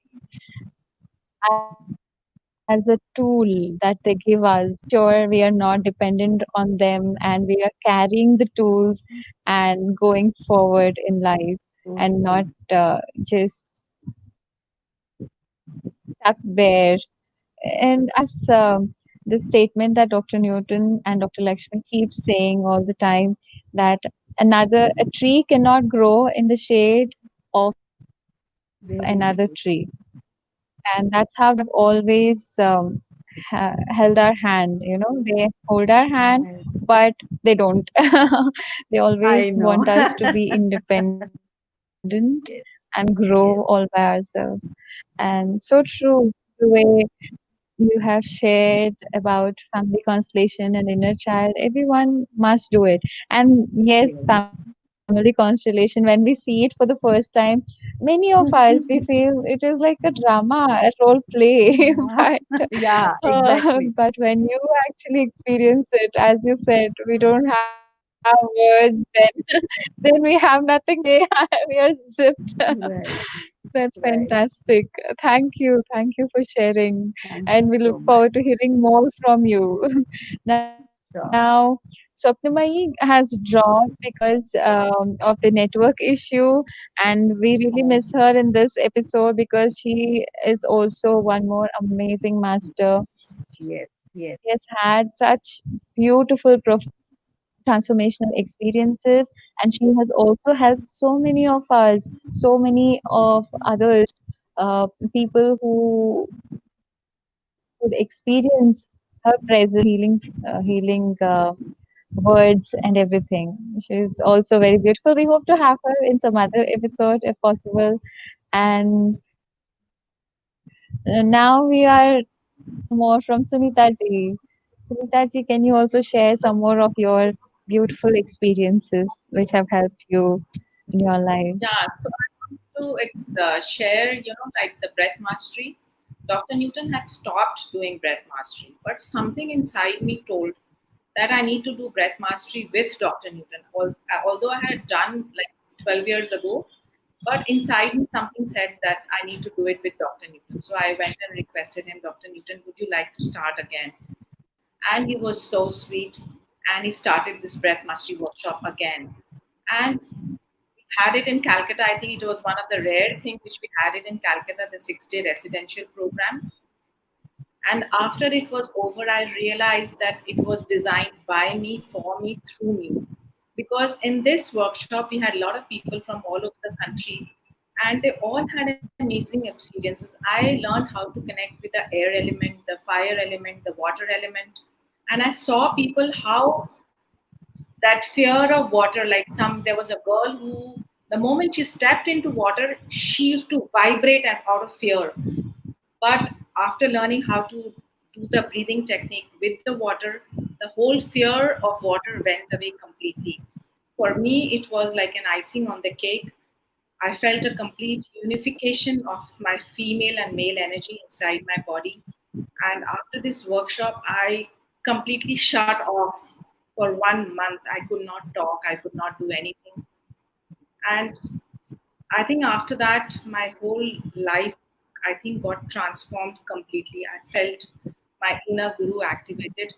Speaker 1: as a tool that they give us to make sure we are not dependent on them and we are carrying the tools and going forward in life
Speaker 4: So
Speaker 1: and not
Speaker 4: true.
Speaker 1: just stuck there. And the statement that Dr. Newton and Dr. Lakshman keep saying all the time, that a tree cannot grow in the shade of another tree.
Speaker 4: Very true.
Speaker 1: And that's how they have always held our hand. They hold our hand,
Speaker 4: Right.
Speaker 1: but they don't. They
Speaker 4: I
Speaker 1: always
Speaker 4: know.
Speaker 1: want us to be independent and
Speaker 4: Yes.
Speaker 1: grow all by
Speaker 4: Yes.
Speaker 1: ourselves. And so true, the way you have shared about family constellation and inner child. Everyone must do it. And yes,
Speaker 4: Yes.
Speaker 1: family constellation, when we see it for the first time, many of us, we feel it is like a drama, a role play. But
Speaker 4: Yeah. Yeah, exactly.
Speaker 1: but when you actually experience it, as you said, we don't have words then. Then we have nothing to say. We are zipped.
Speaker 4: Right.
Speaker 1: That's
Speaker 4: Right.
Speaker 1: fantastic. Thank you. Thank you for sharing.
Speaker 4: Thank you
Speaker 1: And we look
Speaker 4: so much.
Speaker 1: forward to hearing more from you. Now,
Speaker 4: Sure.
Speaker 1: so Swapnamayi has dropped because of the network issue, and we really miss her in this episode because she is also one more amazing master.
Speaker 4: Yes, yes.
Speaker 1: She has had such beautiful transformational experiences, and she has also helped so many of us, so many of others, people who could experience her presence, healing words and everything. She's also very beautiful. We hope to have her in some other episode if possible. And now we are more from Sunita ji. Sunita ji, can you also share some more of your beautiful experiences which have helped you in your life?
Speaker 2: Yeah, so I want to share, like the breath mastery. Dr. Newton had stopped doing breath mastery, but something inside me told that I need to do breath mastery with Dr. Newton. Although I had done like 12 years ago, but inside me something said that I need to do it with Dr. Newton. So I went and requested him, Dr. Newton, would you like to start again? And he was so sweet, and he started this breath mastery workshop again. And had it in Calcutta. I think it was one of the rare things which we had it in Calcutta, the 6-day residential program. And after it was over, I realized that it was designed by me, for me, through me. Because in this workshop, we had a lot of people from all over the country, and they all had amazing experiences. I learned how to connect with the air element, the fire element, the water element. And I saw people how that fear of water, like there was a girl who, the moment she stepped into water, she used to vibrate and out of fear. But after learning how to do the breathing technique with the water, the whole fear of water went away completely. For me, it was like an icing on the cake. I felt a complete unification of my female and male energy inside my body. And after this workshop, I completely shut off for 1 month. I could not talk, I could not do anything. And I think after that, my whole life, I think, got transformed completely. I felt my inner guru activated.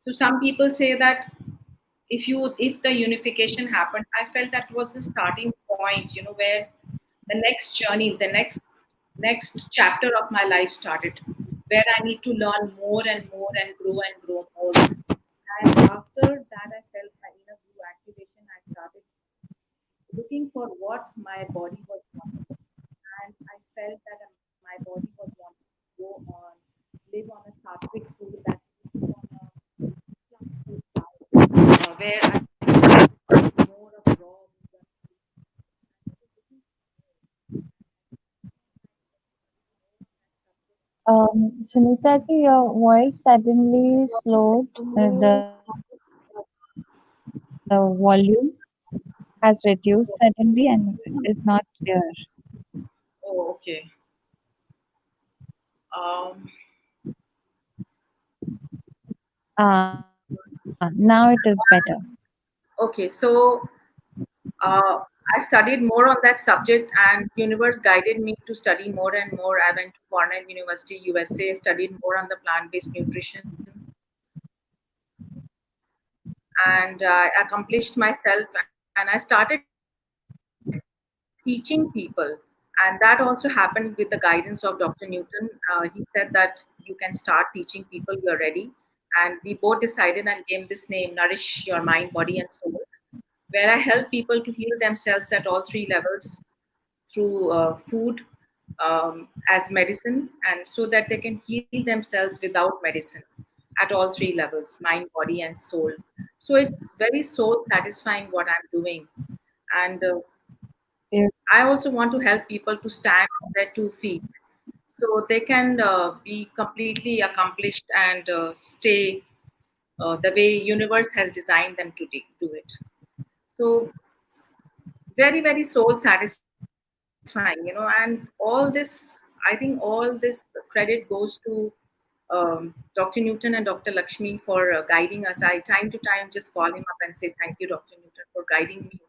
Speaker 2: So some people say that if the unification happened, I felt that was the starting point, where the next journey, the next chapter of my life started, where I need to learn more and more and grow more. And after that, I felt my inner guru activation. I started looking for what my body was wanting, and I felt that my body was wanting to go on, live on a sattvic food, that live on a plant food diet, where I could more of raw vegan food. I was looking for more.
Speaker 1: Sunita ji, your voice suddenly slowed. The volume has reduced suddenly and is not clear.
Speaker 2: Oh, okay. Um,
Speaker 1: Now it is better.
Speaker 2: okay, so I studied more on that subject, and universe guided me to study more and more. I went to Cornell University, USA, studied more on the plant-based nutrition, and I accomplished myself. And I started teaching people, and that also happened with the guidance of Dr. Newton. He said that you can start teaching people. You are ready, and we both decided and gave this name, Nourish Your Mind, Body, and Soul, where I help people to heal themselves at all three levels through food, as medicine, and so that they can heal themselves without medicine at all three levels: mind, body, and soul. So it's very soul satisfying what I'm doing. And I also want to help people to stand on their 2 feet so they can be completely accomplished and stay the way universe has designed them to do it. So very very soul satisfying, and all this, I think all this credit goes to Dr. Newton and Dr. Lakshmi for guiding us. I time to time just call him up and say thank you, Dr. Newton, for guiding me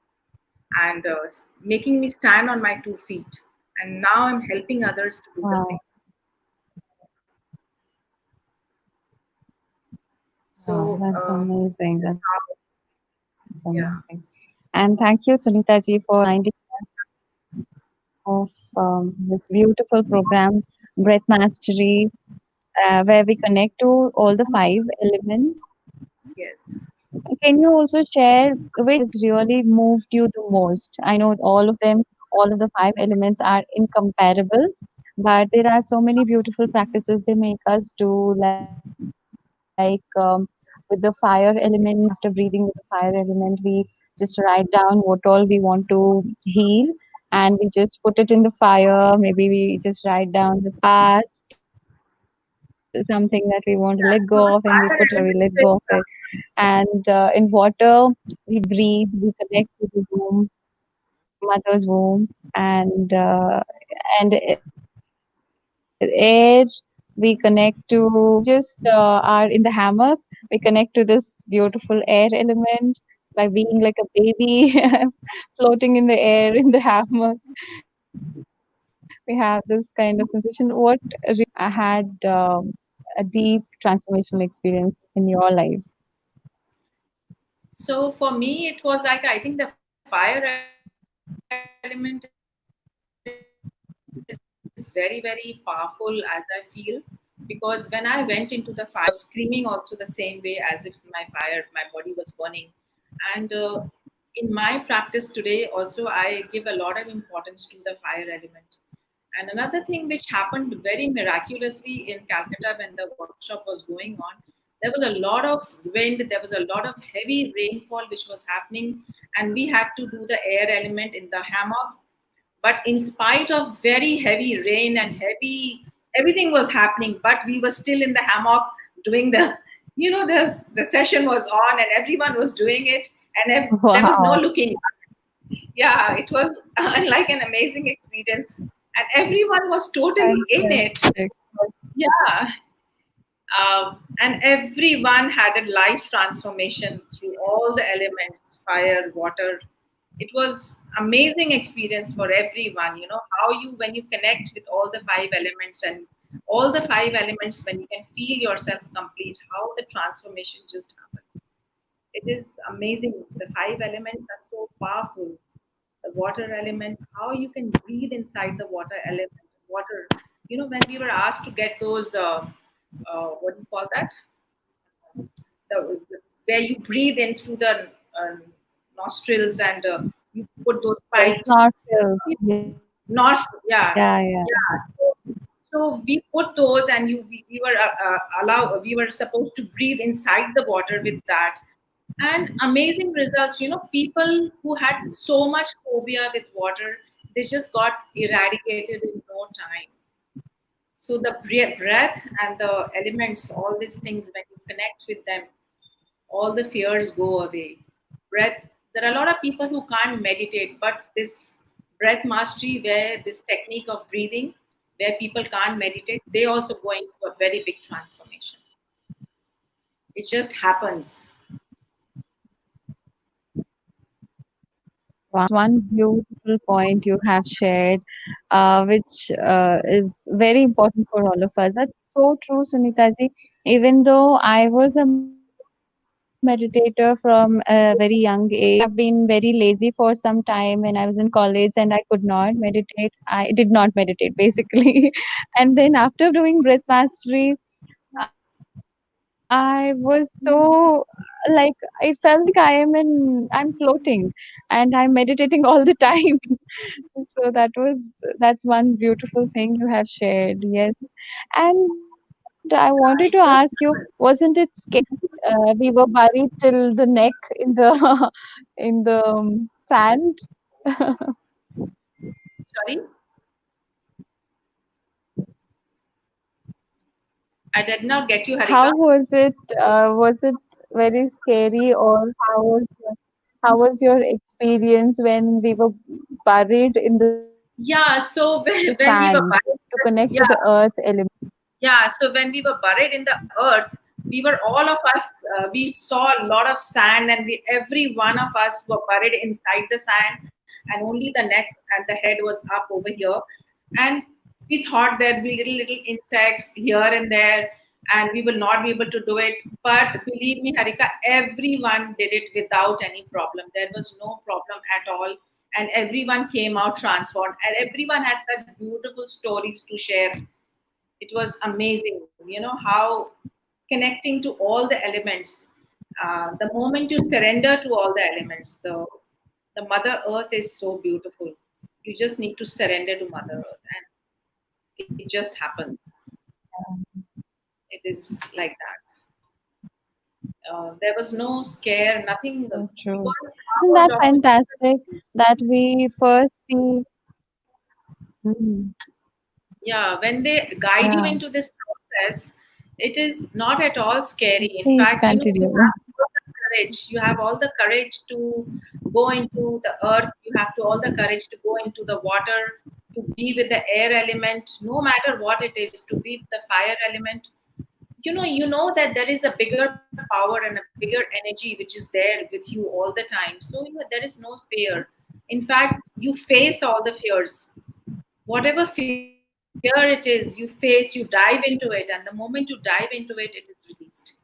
Speaker 2: and making me stand on my 2 feet, and now I'm helping others to do the
Speaker 1: Wow,
Speaker 2: same.
Speaker 1: wow,
Speaker 2: So
Speaker 1: that's amazing. That's It's
Speaker 2: Yeah.
Speaker 1: amazing. And thank you, Sunita ji, for reminding us of this beautiful program, Breath Mastery, where we connect to all the five elements.
Speaker 2: Yes.
Speaker 1: Can you also share which really moved you the most? I know all of the five elements are incomparable, but there are so many beautiful practices they make us do, like with the fire element. After breathing with the fire element, we just write down what all we want to heal, and we just put it in the fire. Maybe we just write down the past, something that we want to let go of, and we put it in the
Speaker 2: Yeah.
Speaker 1: fire,
Speaker 2: So
Speaker 1: we
Speaker 2: the
Speaker 1: let go
Speaker 2: fire
Speaker 1: of it.
Speaker 2: element
Speaker 1: And in water, we breathe, we connect to the womb, mother's womb, and air, we connect to when we just are in the hammock, we connect to this beautiful air element by being like a baby floating in the air in the hammock. We have this kind of sensation. What really had a deep transformational experience in your life?
Speaker 2: So for me, it was like I think the fire element is very, very powerful as I feel, because when I went into the fire, I was screaming also the same way as if my body was burning. And in my practice today, also I give a lot of importance to the fire element. And another thing which happened very miraculously in Calcutta when the workshop was going on, there was a lot of wind, there was a lot of heavy rainfall which was happening, and we had to do the air element in the hammock. But in spite of very heavy rain and everything was happening, but we were still in the hammock doing the the session was on and everyone was doing it, and there was no looking back.
Speaker 1: Wow.
Speaker 2: Yeah, it was like an amazing experience, and everyone was totally in it.
Speaker 1: Fantastic.
Speaker 2: Yeah. And everyone had a life transformation through all the elements, fire, water. It was amazing experience for everyone. You know how you, when you connect with all the five elements, and all the five elements, when you can feel yourself complete, how the transformation just happens. It is amazing. The five elements are so powerful. The water element, how you can breathe inside the water element. Water, you know, when we were asked to get those what do you call that, where you breathe in through the uh, nostrils, and you put those
Speaker 1: Yes,
Speaker 2: pipes.
Speaker 1: nostrils. Yeah,
Speaker 2: Nos,
Speaker 1: yeah.
Speaker 2: yeah. So we put those, and we were we were supposed to breathe inside the water with that, and amazing results. You know, people who had so much phobia with water, they just got eradicated in no time. So the breath and the elements, all these things, when you connect with them, all the fears go away. Breath, there are a lot of people who can't meditate, but this breath mastery, where this technique of breathing, where people can't meditate, they also go into a very big transformation. It just happens.
Speaker 1: Wow, that's one beautiful point you have shared, which is very important for all of us. That's so true, Sunita ji. Even though I was a meditator from a very young age, I have been very lazy for some time when I was in college and I could not meditate. I did not meditate basically. And then after doing breath mastery, I was so like I felt like I'm floating and I'm meditating all the time. So that's one beautiful thing you have shared. Yes. And I wanted to ask you,
Speaker 2: Yeah, it just
Speaker 1: wasn't it
Speaker 2: happens.
Speaker 1: scary? We were buried till the neck in the in the sand.
Speaker 2: Sorry, I did not get you,
Speaker 1: How
Speaker 2: Harika.
Speaker 1: was it? Was it very scary, or how was your experience when we were buried in the sand
Speaker 2: Yeah, so
Speaker 1: to
Speaker 2: when
Speaker 1: connect
Speaker 2: we
Speaker 1: to
Speaker 2: were
Speaker 1: the
Speaker 2: buried,
Speaker 1: earth element?
Speaker 2: yeah, so when we were buried in the earth, we were all of us, we saw a lot of sand, and every one of us were buried inside the sand, and only the neck and the head was up over here. And we thought there'd be little insects here and there. and we will not be able to do it. But believe me, Harika, everyone did it without any problem. There was no problem at all. And everyone came out transformed, and everyone had such beautiful stories to share. It was amazing, how connecting to all the elements. The moment you surrender to all the elements, the Mother Earth is so beautiful. You just need to surrender to Mother Earth, and it just happens. It is like that. There was no scare, nothing,
Speaker 1: So true.
Speaker 2: because
Speaker 1: Isn't
Speaker 2: our
Speaker 1: that
Speaker 2: doctor,
Speaker 1: fantastic that we first see? Mhm.
Speaker 2: yeah, when they guide you
Speaker 1: Yeah,
Speaker 2: into this process, it is not at all scary. In
Speaker 1: please
Speaker 2: fact, you
Speaker 1: continue.
Speaker 2: have all the courage. You have all the courage to go into the earth. You have to all the courage to go into the water, to be with the air element, no matter what it is, to be with the fire element. You know that there is a bigger power and a bigger energy which is there with you all the time. So there is no fear. In fact, you face all the fears. Whatever fear it is, you face, you dive into it, and the moment you dive into it, it is released.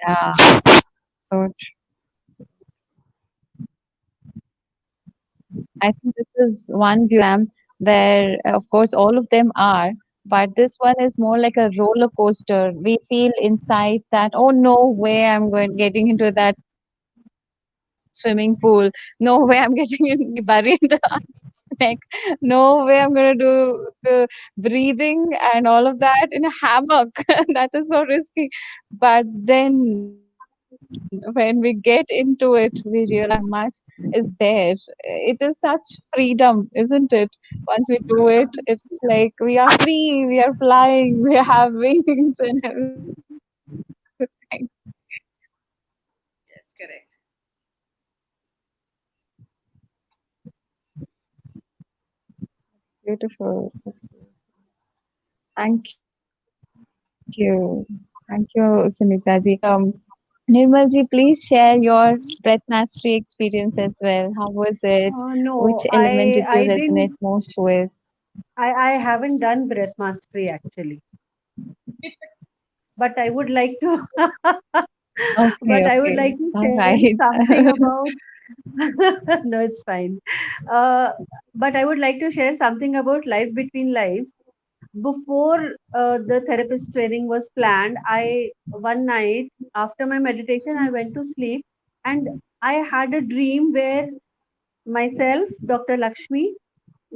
Speaker 1: Yeah, so true. I think this is one where, of course, all of them are, but this one is more like a roller coaster. We feel inside that, oh, no way I'm going getting into that swimming pool. No way I'm getting buried neck. No way I'm gonna do the breathing and all of that in a hammock. That is so risky. But then when we get into it, we realize how much is there. It is such freedom, isn't it? Once we do it, it's like we are free, we are flying, we have wings and everything.
Speaker 2: Yes, correct.
Speaker 1: Beautiful. Thank you. Thank you, Sunita ji. Nirmal ji, please share your breath mastery experience as well. How was it?
Speaker 4: No,
Speaker 1: Which element did you
Speaker 4: I
Speaker 1: resonate
Speaker 4: didn't.
Speaker 1: most with?
Speaker 4: I haven't done breath mastery actually, but I would like to.
Speaker 1: Okay,
Speaker 4: But I would
Speaker 1: okay.
Speaker 4: like to
Speaker 1: All
Speaker 4: share
Speaker 1: right.
Speaker 4: something about. No, it's fine. Uh, but I would like to share something about life between lives. Before the therapist training was planned, I one night after my meditation, I went to sleep, and I had a dream where myself, Dr. Lakshmi,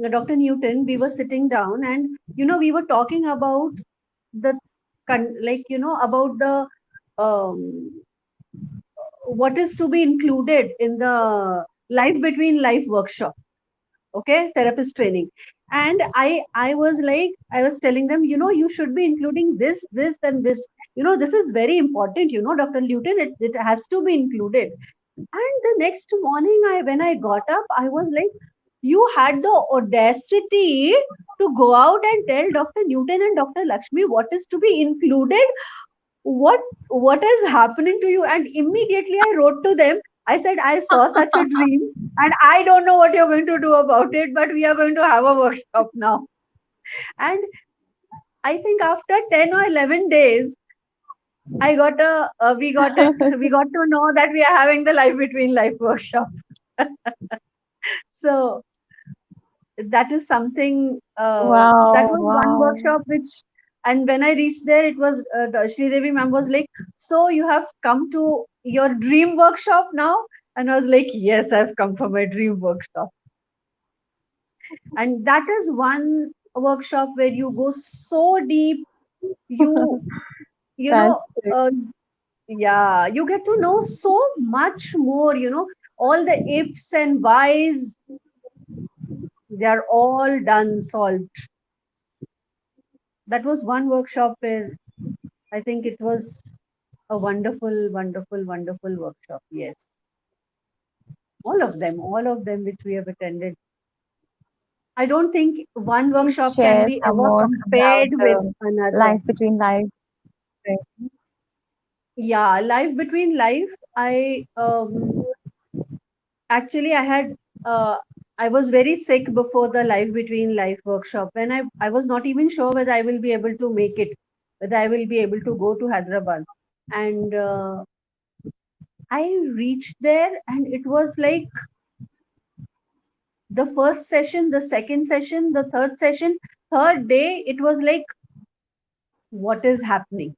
Speaker 4: Dr. Newton, we were sitting down, and we were talking about the about the um, what is to be included in the life between life workshop, okay, therapist training. And I was like, I was telling them, you should be including this and this. This is very important, Dr. Newton, it has to be included. And the next morning, when I got up, I was like, you had the audacity to go out and tell Dr. Newton and Dr. Lakshmi what is to be included. What is happening to you? And immediately I wrote to them. I said, I saw such a dream, and I don't know what you're going to do about it, but we are going to have a workshop now. And I think after 10 or 11 days, I got a we got it. We got to know that we are having the life between life workshop. So that is something. That
Speaker 1: Wow,
Speaker 4: was one
Speaker 1: wow.
Speaker 4: workshop which, and when I reached there, it was the Sridevi ma'am was like, "So you have come to your dream workshop now?" And I was like, "Yes, I've come for my dream workshop." And that is one workshop where you go so deep. You you know.
Speaker 1: Fantastic.
Speaker 4: Yeah, you get to know so much more. All the ifs and whys, they are all done, solved. That was one workshop where I think it was a wonderful, wonderful, wonderful workshop. Yes, all of them which we have attended. I don't think one
Speaker 1: Please
Speaker 4: workshop can
Speaker 1: share
Speaker 4: be
Speaker 1: some
Speaker 4: ever
Speaker 1: more about
Speaker 4: compared with
Speaker 1: the
Speaker 4: another.
Speaker 1: life between lives.
Speaker 4: Yeah, life between life. I actually I had uh, I was very sick before the Life Between Life workshop, when I was not even sure whether I will be able to make it, whether I will be able to go to Hyderabad. And I reached there, and it was like the first session, the second session, the third session, third day, it was like, what is happening?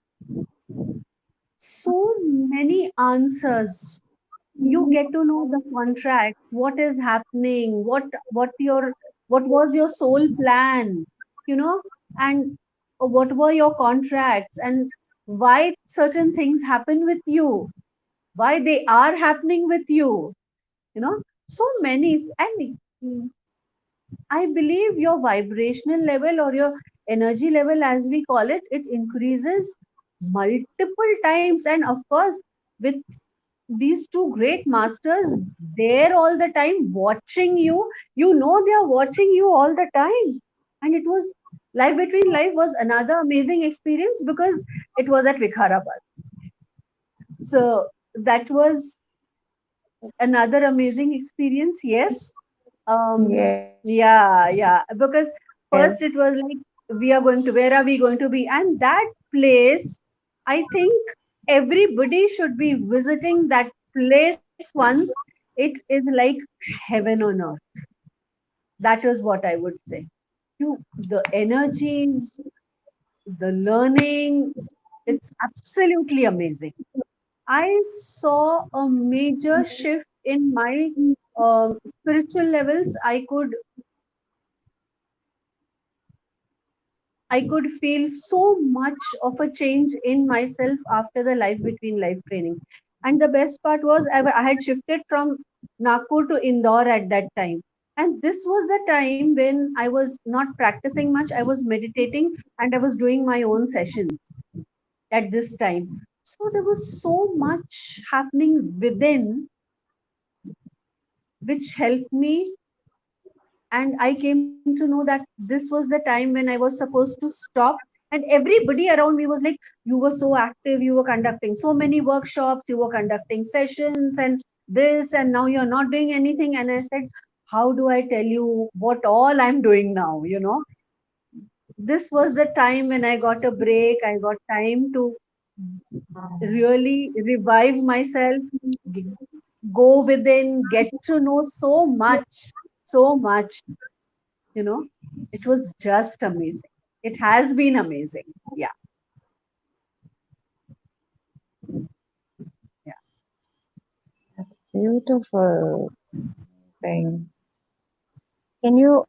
Speaker 4: So many answers. You get to know the contract, what is happening, what was your soul plan, you know, and what were your contracts, and why certain things happen with you, why they are happening with you, so many. And I believe your vibrational level, or your energy level, as we call it, it increases multiple times. And of course, with these two great masters there all the time watching you, they are watching you all the time. And it was, Life Between Life was another amazing experience because it was at Vikarabad. So that was another amazing experience. Yes. Yeah, yeah. Because first it was like, where are we going to be? And that place, I think everybody should be visiting that place once. It is like heaven on earth. That is what I would say. The energies, the learning, it's absolutely amazing. I saw a major shift in my spiritual levels. I could feel so much of a change in myself after the Life Between Life training. And the best part was, I had shifted from Nagpur to Indore at that time. And this was the time when I was not practicing much. I was meditating and I was doing my own sessions at this time. So there was so much happening within, which helped me. And I came to know that this was the time when I was supposed to stop. And everybody around me was like, you were so active, you were conducting so many workshops, you were conducting sessions and this, and now you're not doing anything. And I said, how do I tell you what all I'm doing now? This was the time when I got a break. I got time to really revive myself, g- go within, get to know so much, so much. you know it was just amazing. It has been amazing. Yeah, yeah.
Speaker 1: That's beautiful thing. Can you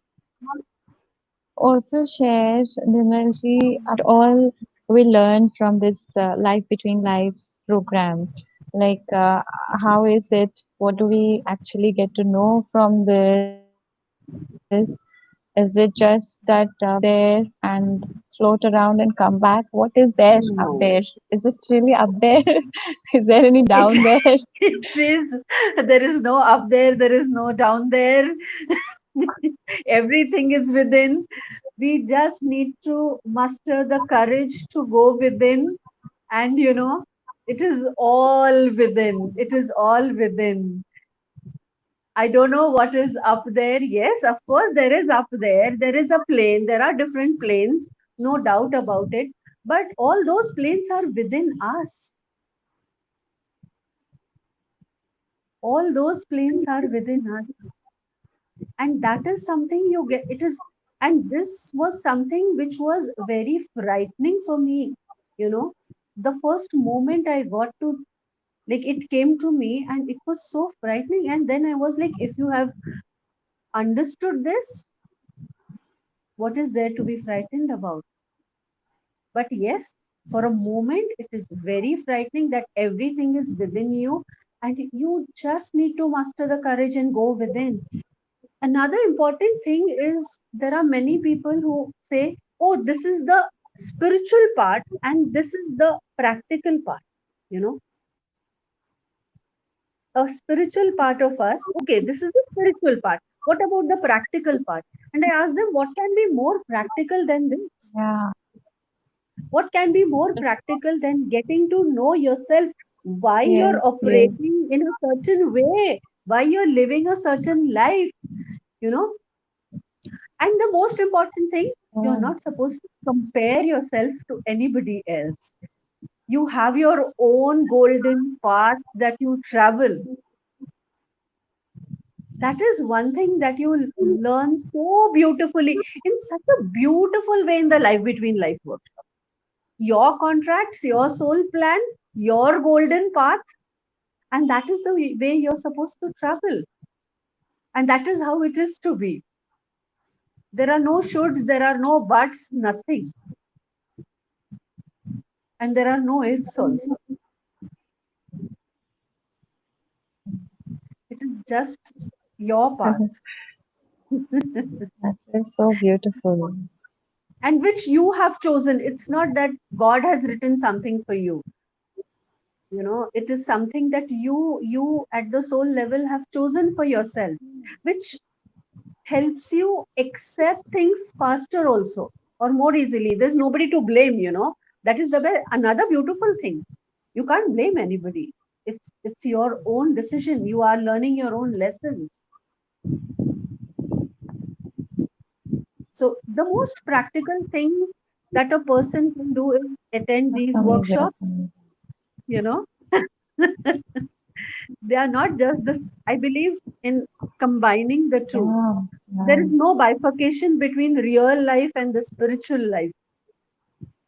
Speaker 1: also share, Nimalji, what all we learned from this Life Between Lives program? Like, how is it? What do we actually get to know from this? Is it just that we go up there and float around and come back? What is there up there?
Speaker 4: No,
Speaker 1: Is it really up there? Is there any
Speaker 4: it
Speaker 1: down there?
Speaker 4: it is. There is no up there, there is no down there. Everything is within. We just need to muster the courage to go within. And it is all within. It is all within. I don't know what is up there. Yes, of course, there is up there. There is a plane. There are different planes, no doubt about it. But all those planes are within us. All those planes are within us. And that is something you get. It is, and this was something which was very frightening for me. You know, the first moment I got to, like, it came to me and it was so frightening. And then I was like, if you have understood this, what is there to be frightened about? But yes, for a moment, it is very frightening that everything is within you, and you just need to muster the courage and go within. Another important thing is, there are many people who say, oh, this is the spiritual part and this is the practical part. You know, a spiritual part of us, okay, this is the spiritual part. What about the practical part? And I asked them, what can be more practical than this?
Speaker 1: Yeah,
Speaker 4: What can be more practical than getting to know yourself, why you're
Speaker 1: yes, yes.
Speaker 4: operating in a certain way, why you're living a certain life? you know. And the most important thing, you're
Speaker 1: Oh,
Speaker 4: not supposed to compare yourself to anybody else. You have your own golden path that you travel. That is one thing that you learn so beautifully, in such a beautiful way, in the Life Between Life workshop. Your contracts, your soul plan, your golden path, and that is the way you're supposed to travel. And that is how it is to be. There are no shoulds, there are no buts, nothing. And there are no ifs also. It is just your path.
Speaker 1: that is so beautiful.
Speaker 4: And which you have chosen. It's not that God has written something for you. It is something that you at the soul level have chosen for yourself, which helps you accept things faster also, or more easily. There's nobody to blame. That is another beautiful thing. You can't blame anybody. It's your own decision. You are learning your own lessons. So the most practical thing that a person can do is attend
Speaker 1: That's
Speaker 4: these
Speaker 1: amazing.
Speaker 4: workshops.
Speaker 1: That's amazing.
Speaker 4: You know, they are not just this. I believe in combining the two.
Speaker 1: Yeah,
Speaker 4: There
Speaker 1: yeah,
Speaker 4: is no bifurcation between real life and the spiritual life.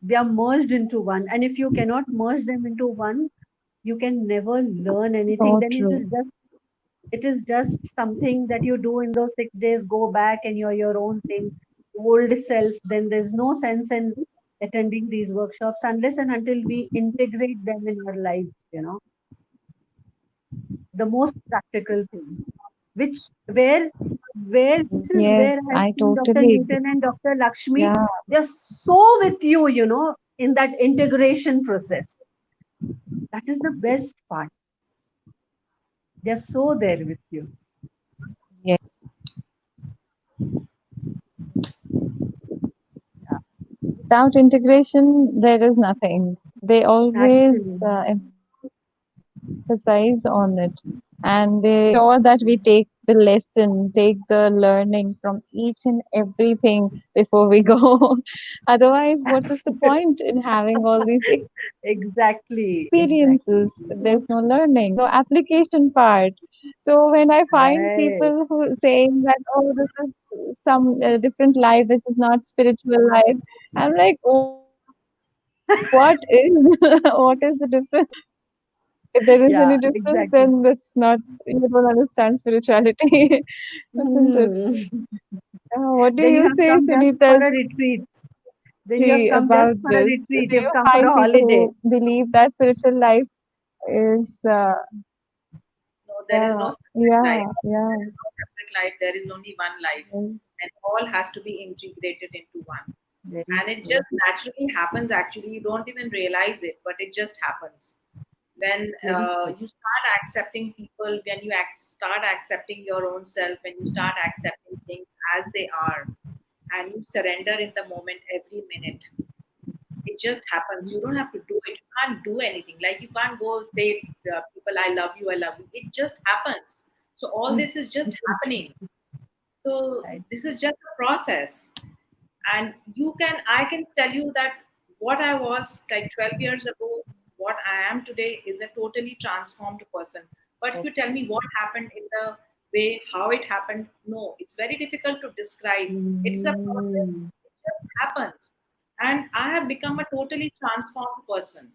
Speaker 4: They are merged into one. And if you cannot merge them into one, you can never learn anything.
Speaker 1: so
Speaker 4: Then it
Speaker 1: true.
Speaker 4: is just something that you do in those 6 days, go back and you're your own same old self. Then there's no sense in attending these workshops unless and until we integrate them in our lives. The most practical thing, which where this is where
Speaker 1: Yes,
Speaker 4: I
Speaker 1: I
Speaker 4: think Dr.
Speaker 1: totally agree.
Speaker 4: Newton and Dr. Lakshmi,
Speaker 1: Yeah,
Speaker 4: they're so with you, in that integration process. That is the best part. They're so there with you.
Speaker 1: yes.
Speaker 4: Yeah,
Speaker 1: Without integration, there is nothing. They always
Speaker 4: actually.
Speaker 1: emphasize on it, and they make sure that we take the lesson, take the learning from each and everything before we go. Otherwise, what is the point in having all these
Speaker 4: Exactly, exactly.
Speaker 1: experiences?
Speaker 4: So
Speaker 1: There's no learning, no application part. So when I find
Speaker 4: right.
Speaker 1: people who saying that, oh, this is some different life, this is not spiritual life, I'm like, what is what is the difference? If there is any
Speaker 4: Yeah,
Speaker 1: difference, then
Speaker 4: exactly.
Speaker 1: that's not, you don't understand spirituality, isn't it?
Speaker 4: Hmm.
Speaker 1: What do
Speaker 4: Then you
Speaker 1: you
Speaker 4: have
Speaker 1: say,
Speaker 4: come just for
Speaker 1: Sunita
Speaker 4: a retreat. Then you have
Speaker 1: Ji,
Speaker 4: come just
Speaker 1: about
Speaker 4: for a
Speaker 1: this?
Speaker 4: retreat.
Speaker 1: Do
Speaker 4: You've
Speaker 1: you
Speaker 4: come for a
Speaker 1: find people
Speaker 4: holiday.
Speaker 1: who believe that spiritual life is,
Speaker 2: No, there is no
Speaker 1: yeah,
Speaker 2: separate life.
Speaker 1: yeah, yeah,
Speaker 2: There is no separate life. There is only one life,
Speaker 1: yes,
Speaker 2: and all has to be integrated into one.
Speaker 4: Very
Speaker 2: And it
Speaker 4: true.
Speaker 2: just naturally happens. Actually, you don't even realize it, but it just happens when
Speaker 4: Very true.
Speaker 2: you start accepting people. When you start accepting your own self, when you start accepting things as they are, and you surrender in the moment every minute, it just happens. You don't have to do it. You can't do anything. Like you can't go say people, I love you, I love you. It just happens. So all this is just happening. So
Speaker 4: Right.
Speaker 2: this is just a process. And I can tell you that what I was like 12 years ago, what I am today is a totally transformed person. But if you tell me what happened in the way how it happened, no, it's very difficult to describe. It's a process.
Speaker 4: Mm.
Speaker 2: It just happens. And I have become a totally transformed person.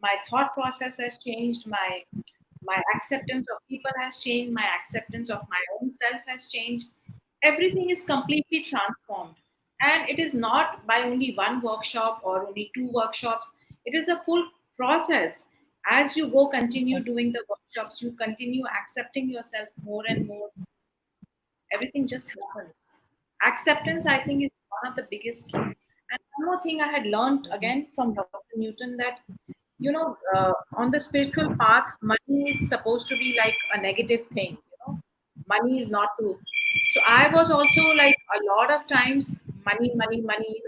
Speaker 2: My thought process has changed. My acceptance of people has changed. My acceptance of my own self has changed. Everything is completely transformed. And it is not by only one workshop or only two workshops. It is a full process. As you go continue doing the workshops, you continue accepting yourself more and more. Everything just happens. Acceptance, I think, is one of the biggest key. And one more thing I had learned again from Dr. Newton, that on the spiritual path, money is supposed to be like a negative thing. Money is not to. So I was also like a lot of times money, money, money.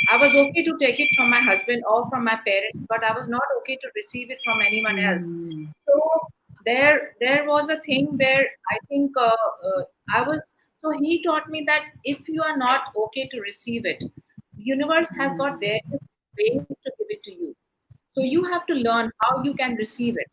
Speaker 2: I was okay to take it from my husband or from my parents, but I was not okay to receive it from anyone else.
Speaker 4: Mm.
Speaker 2: So there was a thing where I think I was So he taught me that if you are not okay to receive it, universe has got various ways to give it to you. So you have to learn how you can receive it,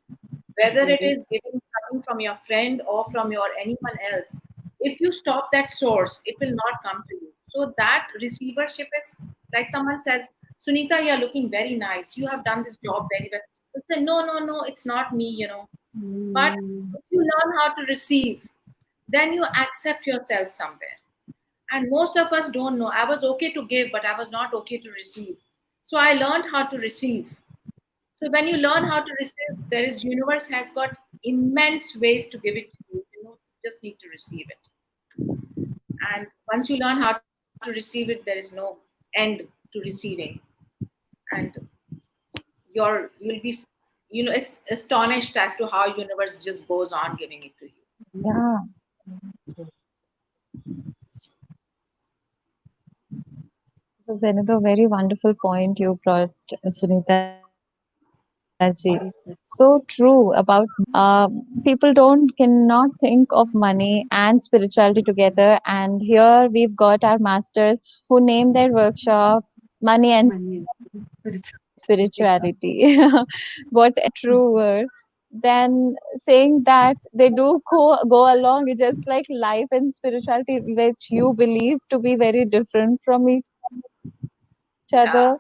Speaker 2: whether it
Speaker 4: Very.
Speaker 2: is giving coming from your friend or from your anyone else. If you stop that source, it will not come to you. So that receivership is like someone says, Sunita, you're looking very nice. You have done this job very well. You say, no, no, no, it's not me. But
Speaker 4: Mm.
Speaker 2: if you learn how to receive, then you accept yourself somewhere. And most of us don't know. I was okay to give, but I was not okay to receive. So I learned how to receive. So when you learn how to receive, there is universe has got immense ways to give it to you. You just need to receive it. And once you learn how to receive it, there is no end to receiving. And you'll be astonished as to how universe just goes on giving it to you.
Speaker 1: Yeah. This is another very wonderful point you brought, Sunita ji. So true about money. People don't cannot think of money and spirituality together. And here we've got our masters who named their workshop "Money and
Speaker 4: Money. Spiritual. Yeah.
Speaker 1: Spirituality." What a true word. Then saying that they do go along, it's just like life and spirituality, which you believe to be very different from each other.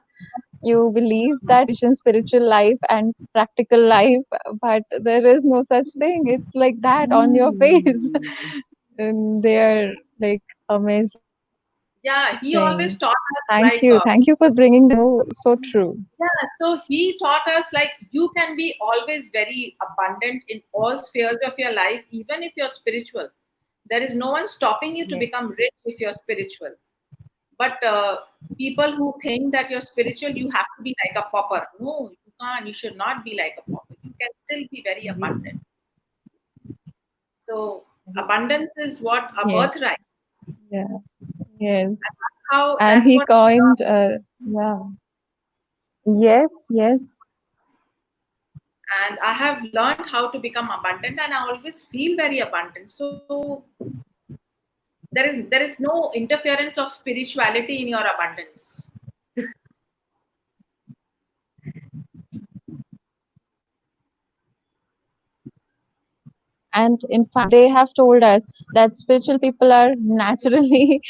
Speaker 1: You
Speaker 2: Yeah,
Speaker 1: believe that spiritual life and practical life, but there is no such thing. It's like that on your face.
Speaker 4: Mm.
Speaker 1: And they are like amazing.
Speaker 2: yeah. He
Speaker 1: Thank
Speaker 2: always
Speaker 1: you.
Speaker 2: taught
Speaker 1: Thank you
Speaker 2: us
Speaker 1: for
Speaker 2: like
Speaker 1: bringing this so true.
Speaker 2: yeah, so he taught us like you can be always very abundant in all spheres of your life, even if you're spiritual. There is no one stopping you to
Speaker 1: Yes.
Speaker 2: become rich if you're spiritual. But people who think that you're spiritual, you have to be like a pauper. No, you can't. You should not be like a pauper. You can still be very abundant. So abundance is what a
Speaker 1: Yes.
Speaker 2: birthright.
Speaker 1: Yeah. Yes.
Speaker 2: How
Speaker 1: And
Speaker 2: that's
Speaker 1: he
Speaker 2: what
Speaker 1: coined, yeah. Yes, yes.
Speaker 2: and I have learned how to become abundant and I always feel very abundant. So there is no interference of spirituality in your abundance.
Speaker 1: And in fact, they have told us that spiritual people are naturally,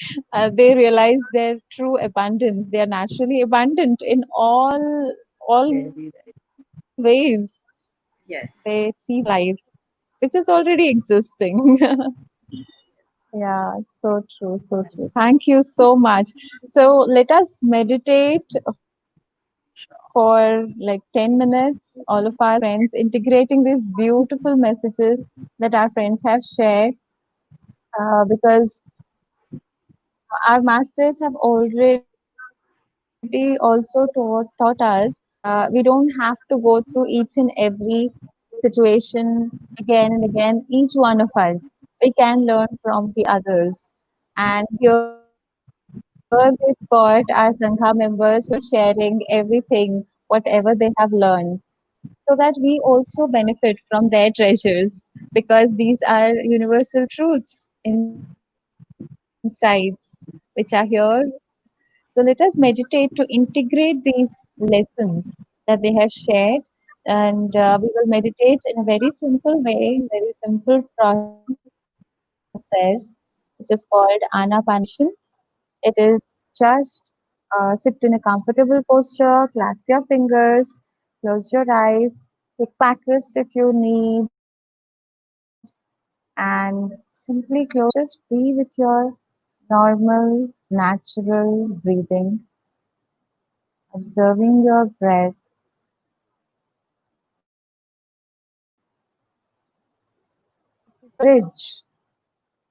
Speaker 1: they realize their true abundance. They are naturally abundant in all
Speaker 4: Very right.
Speaker 1: ways. They see
Speaker 2: Yes.
Speaker 1: life, which is already existing. Yeah, so true, so true. Thank you so much. So let us meditate for like 10 minutes, all of our friends, integrating these beautiful messages that our friends have shared, because our masters have already also taught us we don't have to go through each and every situation again and again, each one of us. We can learn from the others. And here we've got our Sangha members who are sharing everything, whatever they have learned, so that we also benefit from their treasures, because these are universal truths, insights, which are here. So let us meditate to integrate these lessons that they have shared, and we will meditate in a very simple way, very simple process, which is called Anapanasati. It is just sit in a comfortable posture, clasp your fingers, close your eyes, take back rest if you need, and simply close your eyes. Just be with your normal, natural breathing, observing your breath, which is a bridge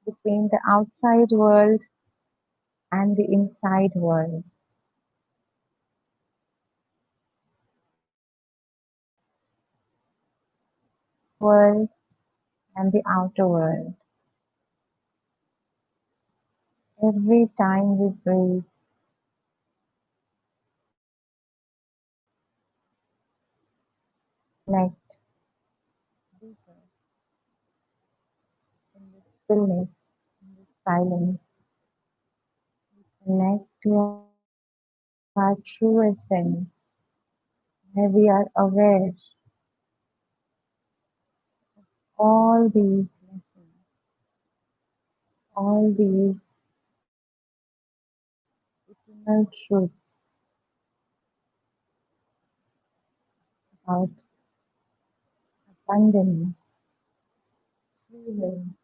Speaker 1: between the outside world and the inside world, inner world and the outer world. Every time we breathe, connect deeper in the stillness, silence, connect to our true essence, where we are aware all these lessons, all these eternal truths about abundance, healing,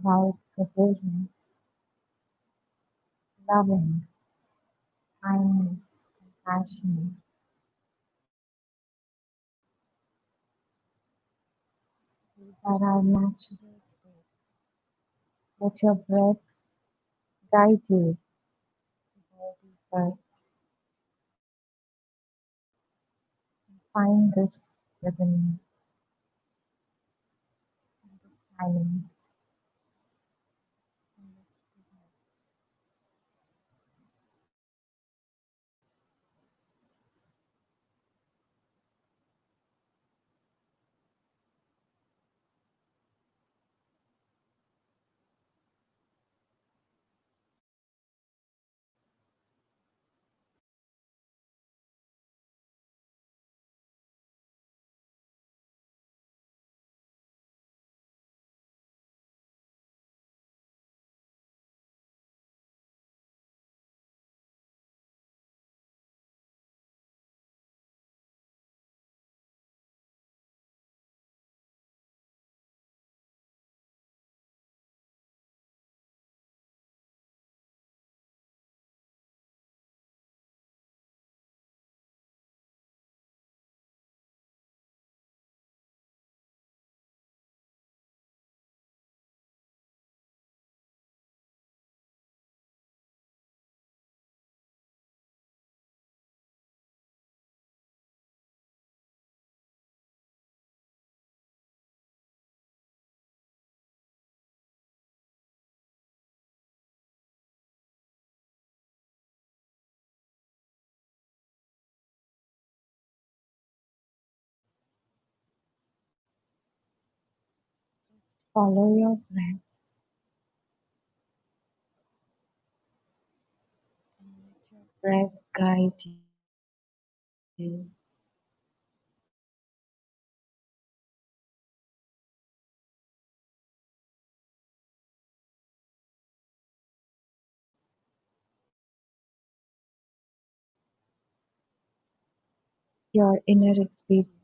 Speaker 1: about forgiveness, loving, kindness, compassion. These are our natural states. Let your breath guide you to go deeper and find this within the silence and the stillness. Follow your breath and let your breath guide you. Your inner experiences.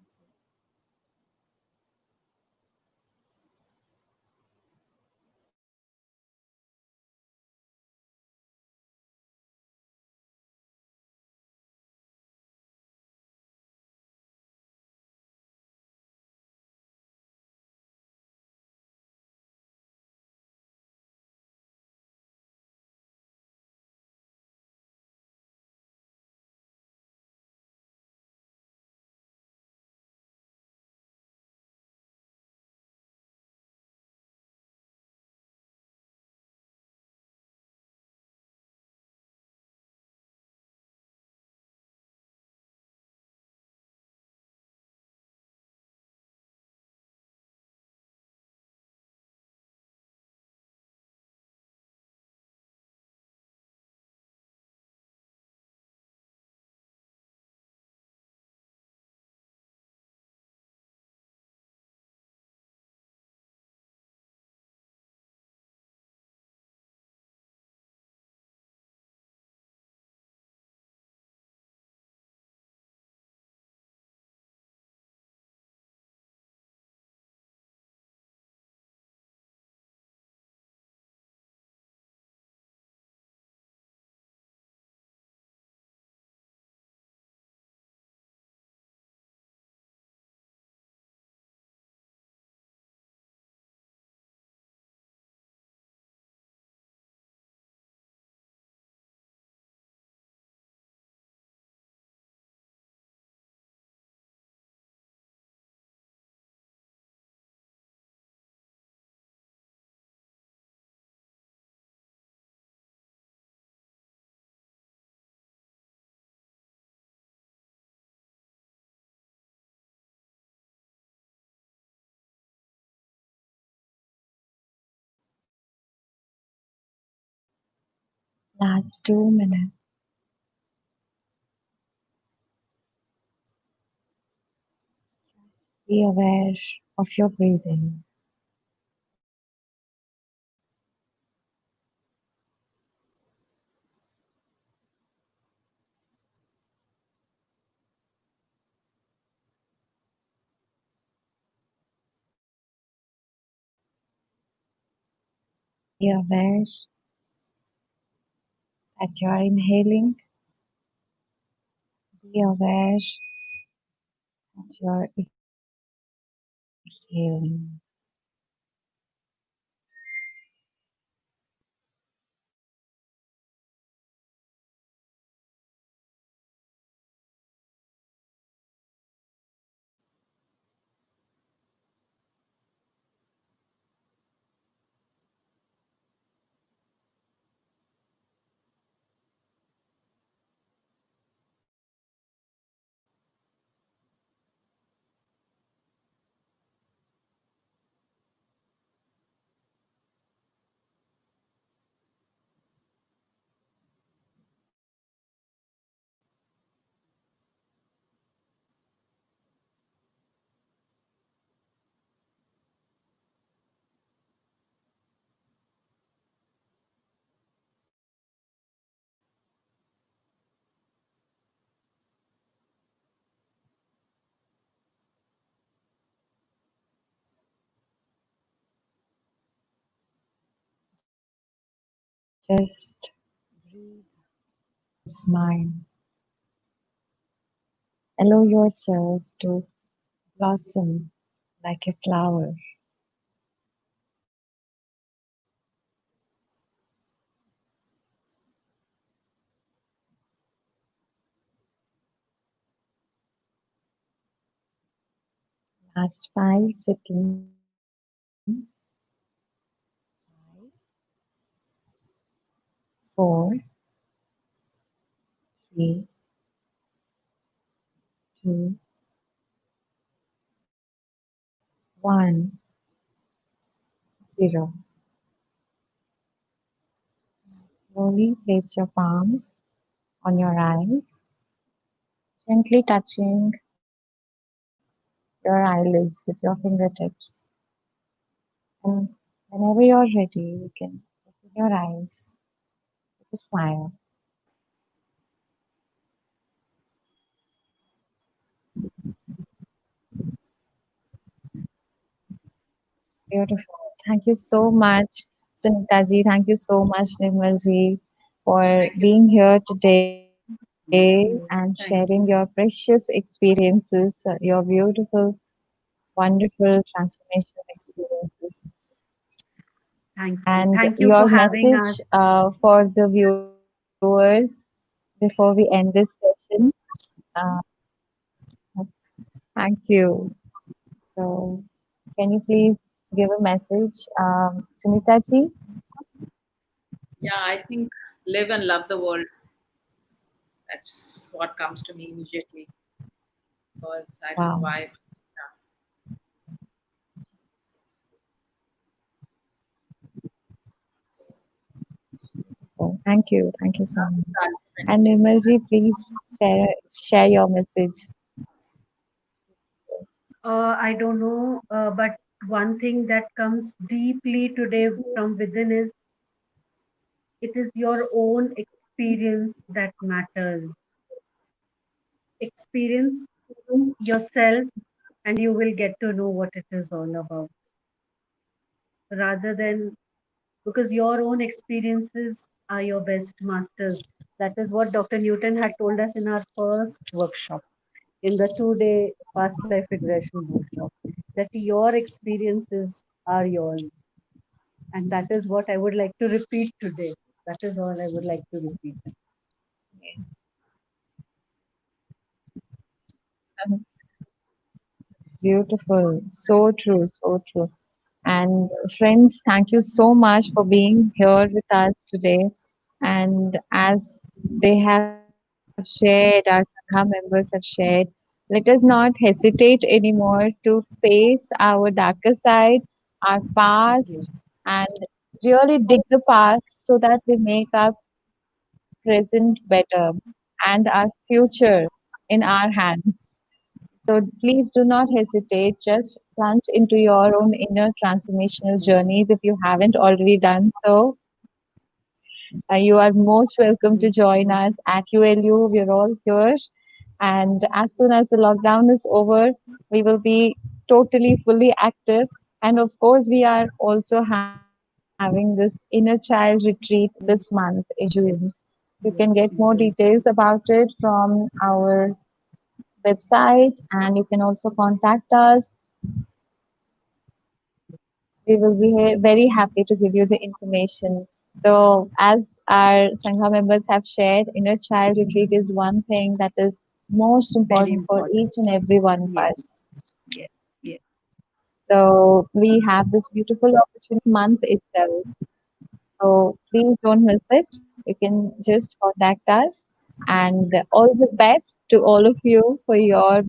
Speaker 1: Last 2 minutes. Be aware of your breathing. Be aware that you are inhaling. Be aware that you are exhaling. Just breathe, smile. Allow yourself to blossom like a flower. Last 5 seconds. 5, 4, 3, 2, 1, 0. Slowly place your palms on your eyes, gently touching your eyelids with your fingertips. And whenever you're ready, you can open your eyes with a smile. Beautiful. Thank you so much, Sunita ji. Thank you so much, Nirmal ji, for
Speaker 2: Thank you.
Speaker 1: being here today and sharing your
Speaker 4: Thank
Speaker 1: precious
Speaker 4: you.
Speaker 1: experiences, your beautiful, wonderful transformational experiences.
Speaker 4: Thank you.
Speaker 1: And
Speaker 4: Thank you
Speaker 1: your
Speaker 4: for having
Speaker 1: message
Speaker 4: us.
Speaker 1: for the viewers before we end this session. Uh, Thank you. So, can you please give a message, Sunita ji?
Speaker 2: Yeah, I think live and love the world. That's what comes to me immediately because I don't know
Speaker 1: Wow.
Speaker 2: why. Yeah. So
Speaker 1: Oh, thank you. Thank you so
Speaker 2: love
Speaker 1: much.
Speaker 2: is the ultimate
Speaker 1: And
Speaker 2: goal.
Speaker 1: Nirmal ji, please share your message.
Speaker 4: I don't know, but one thing that comes deeply today from within is it is your own experience that matters. Experience yourself, and you will get to know what it is all about. Rather than because your own experiences are your best masters. That is what Dr. Newton had told us in our first workshop, in the 2 day past life regression workshop, that your experiences are yours. And that is what I would like to repeat today. That is all I would like to repeat.
Speaker 1: It's beautiful. So true. So true. And friends, thank you so much for being here with us today. And as they have shared, our Sangha members have shared, let us not hesitate anymore to face our darker side, our past,
Speaker 4: Yes.
Speaker 1: and really dig the past so that we make our present present better and our future in our hands. So please do not hesitate. Just plunge into your own inner transformational journeys if you haven't already done so. You are most welcome to join us at QLU. We're all here. And as soon as the lockdown is over, we will be totally, fully active. And of course, we are also having this inner child retreat this month in June. You can get more details about it from our website, and you can also contact us. We will be very happy to give you the information. So, as our Sangha members have shared, inner child retreat is one thing that is most
Speaker 4: Very
Speaker 1: important for
Speaker 4: important.
Speaker 1: each and every one of
Speaker 4: Yes,
Speaker 1: us.
Speaker 4: yes, yes.
Speaker 1: So, we have this beautiful opportunity month itself. So, please don't miss it. You can just contact us. And all the best to all of you for your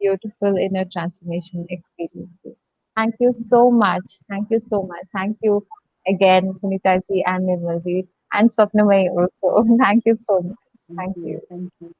Speaker 1: beautiful inner transformation experiences. Thank you so much. Thank you so much. Thank you again, Sunita ji and Nirmal ji and Swapnamay also. Thank you so much.
Speaker 4: Thank
Speaker 1: Thank
Speaker 4: you.
Speaker 1: you.
Speaker 4: Thank you.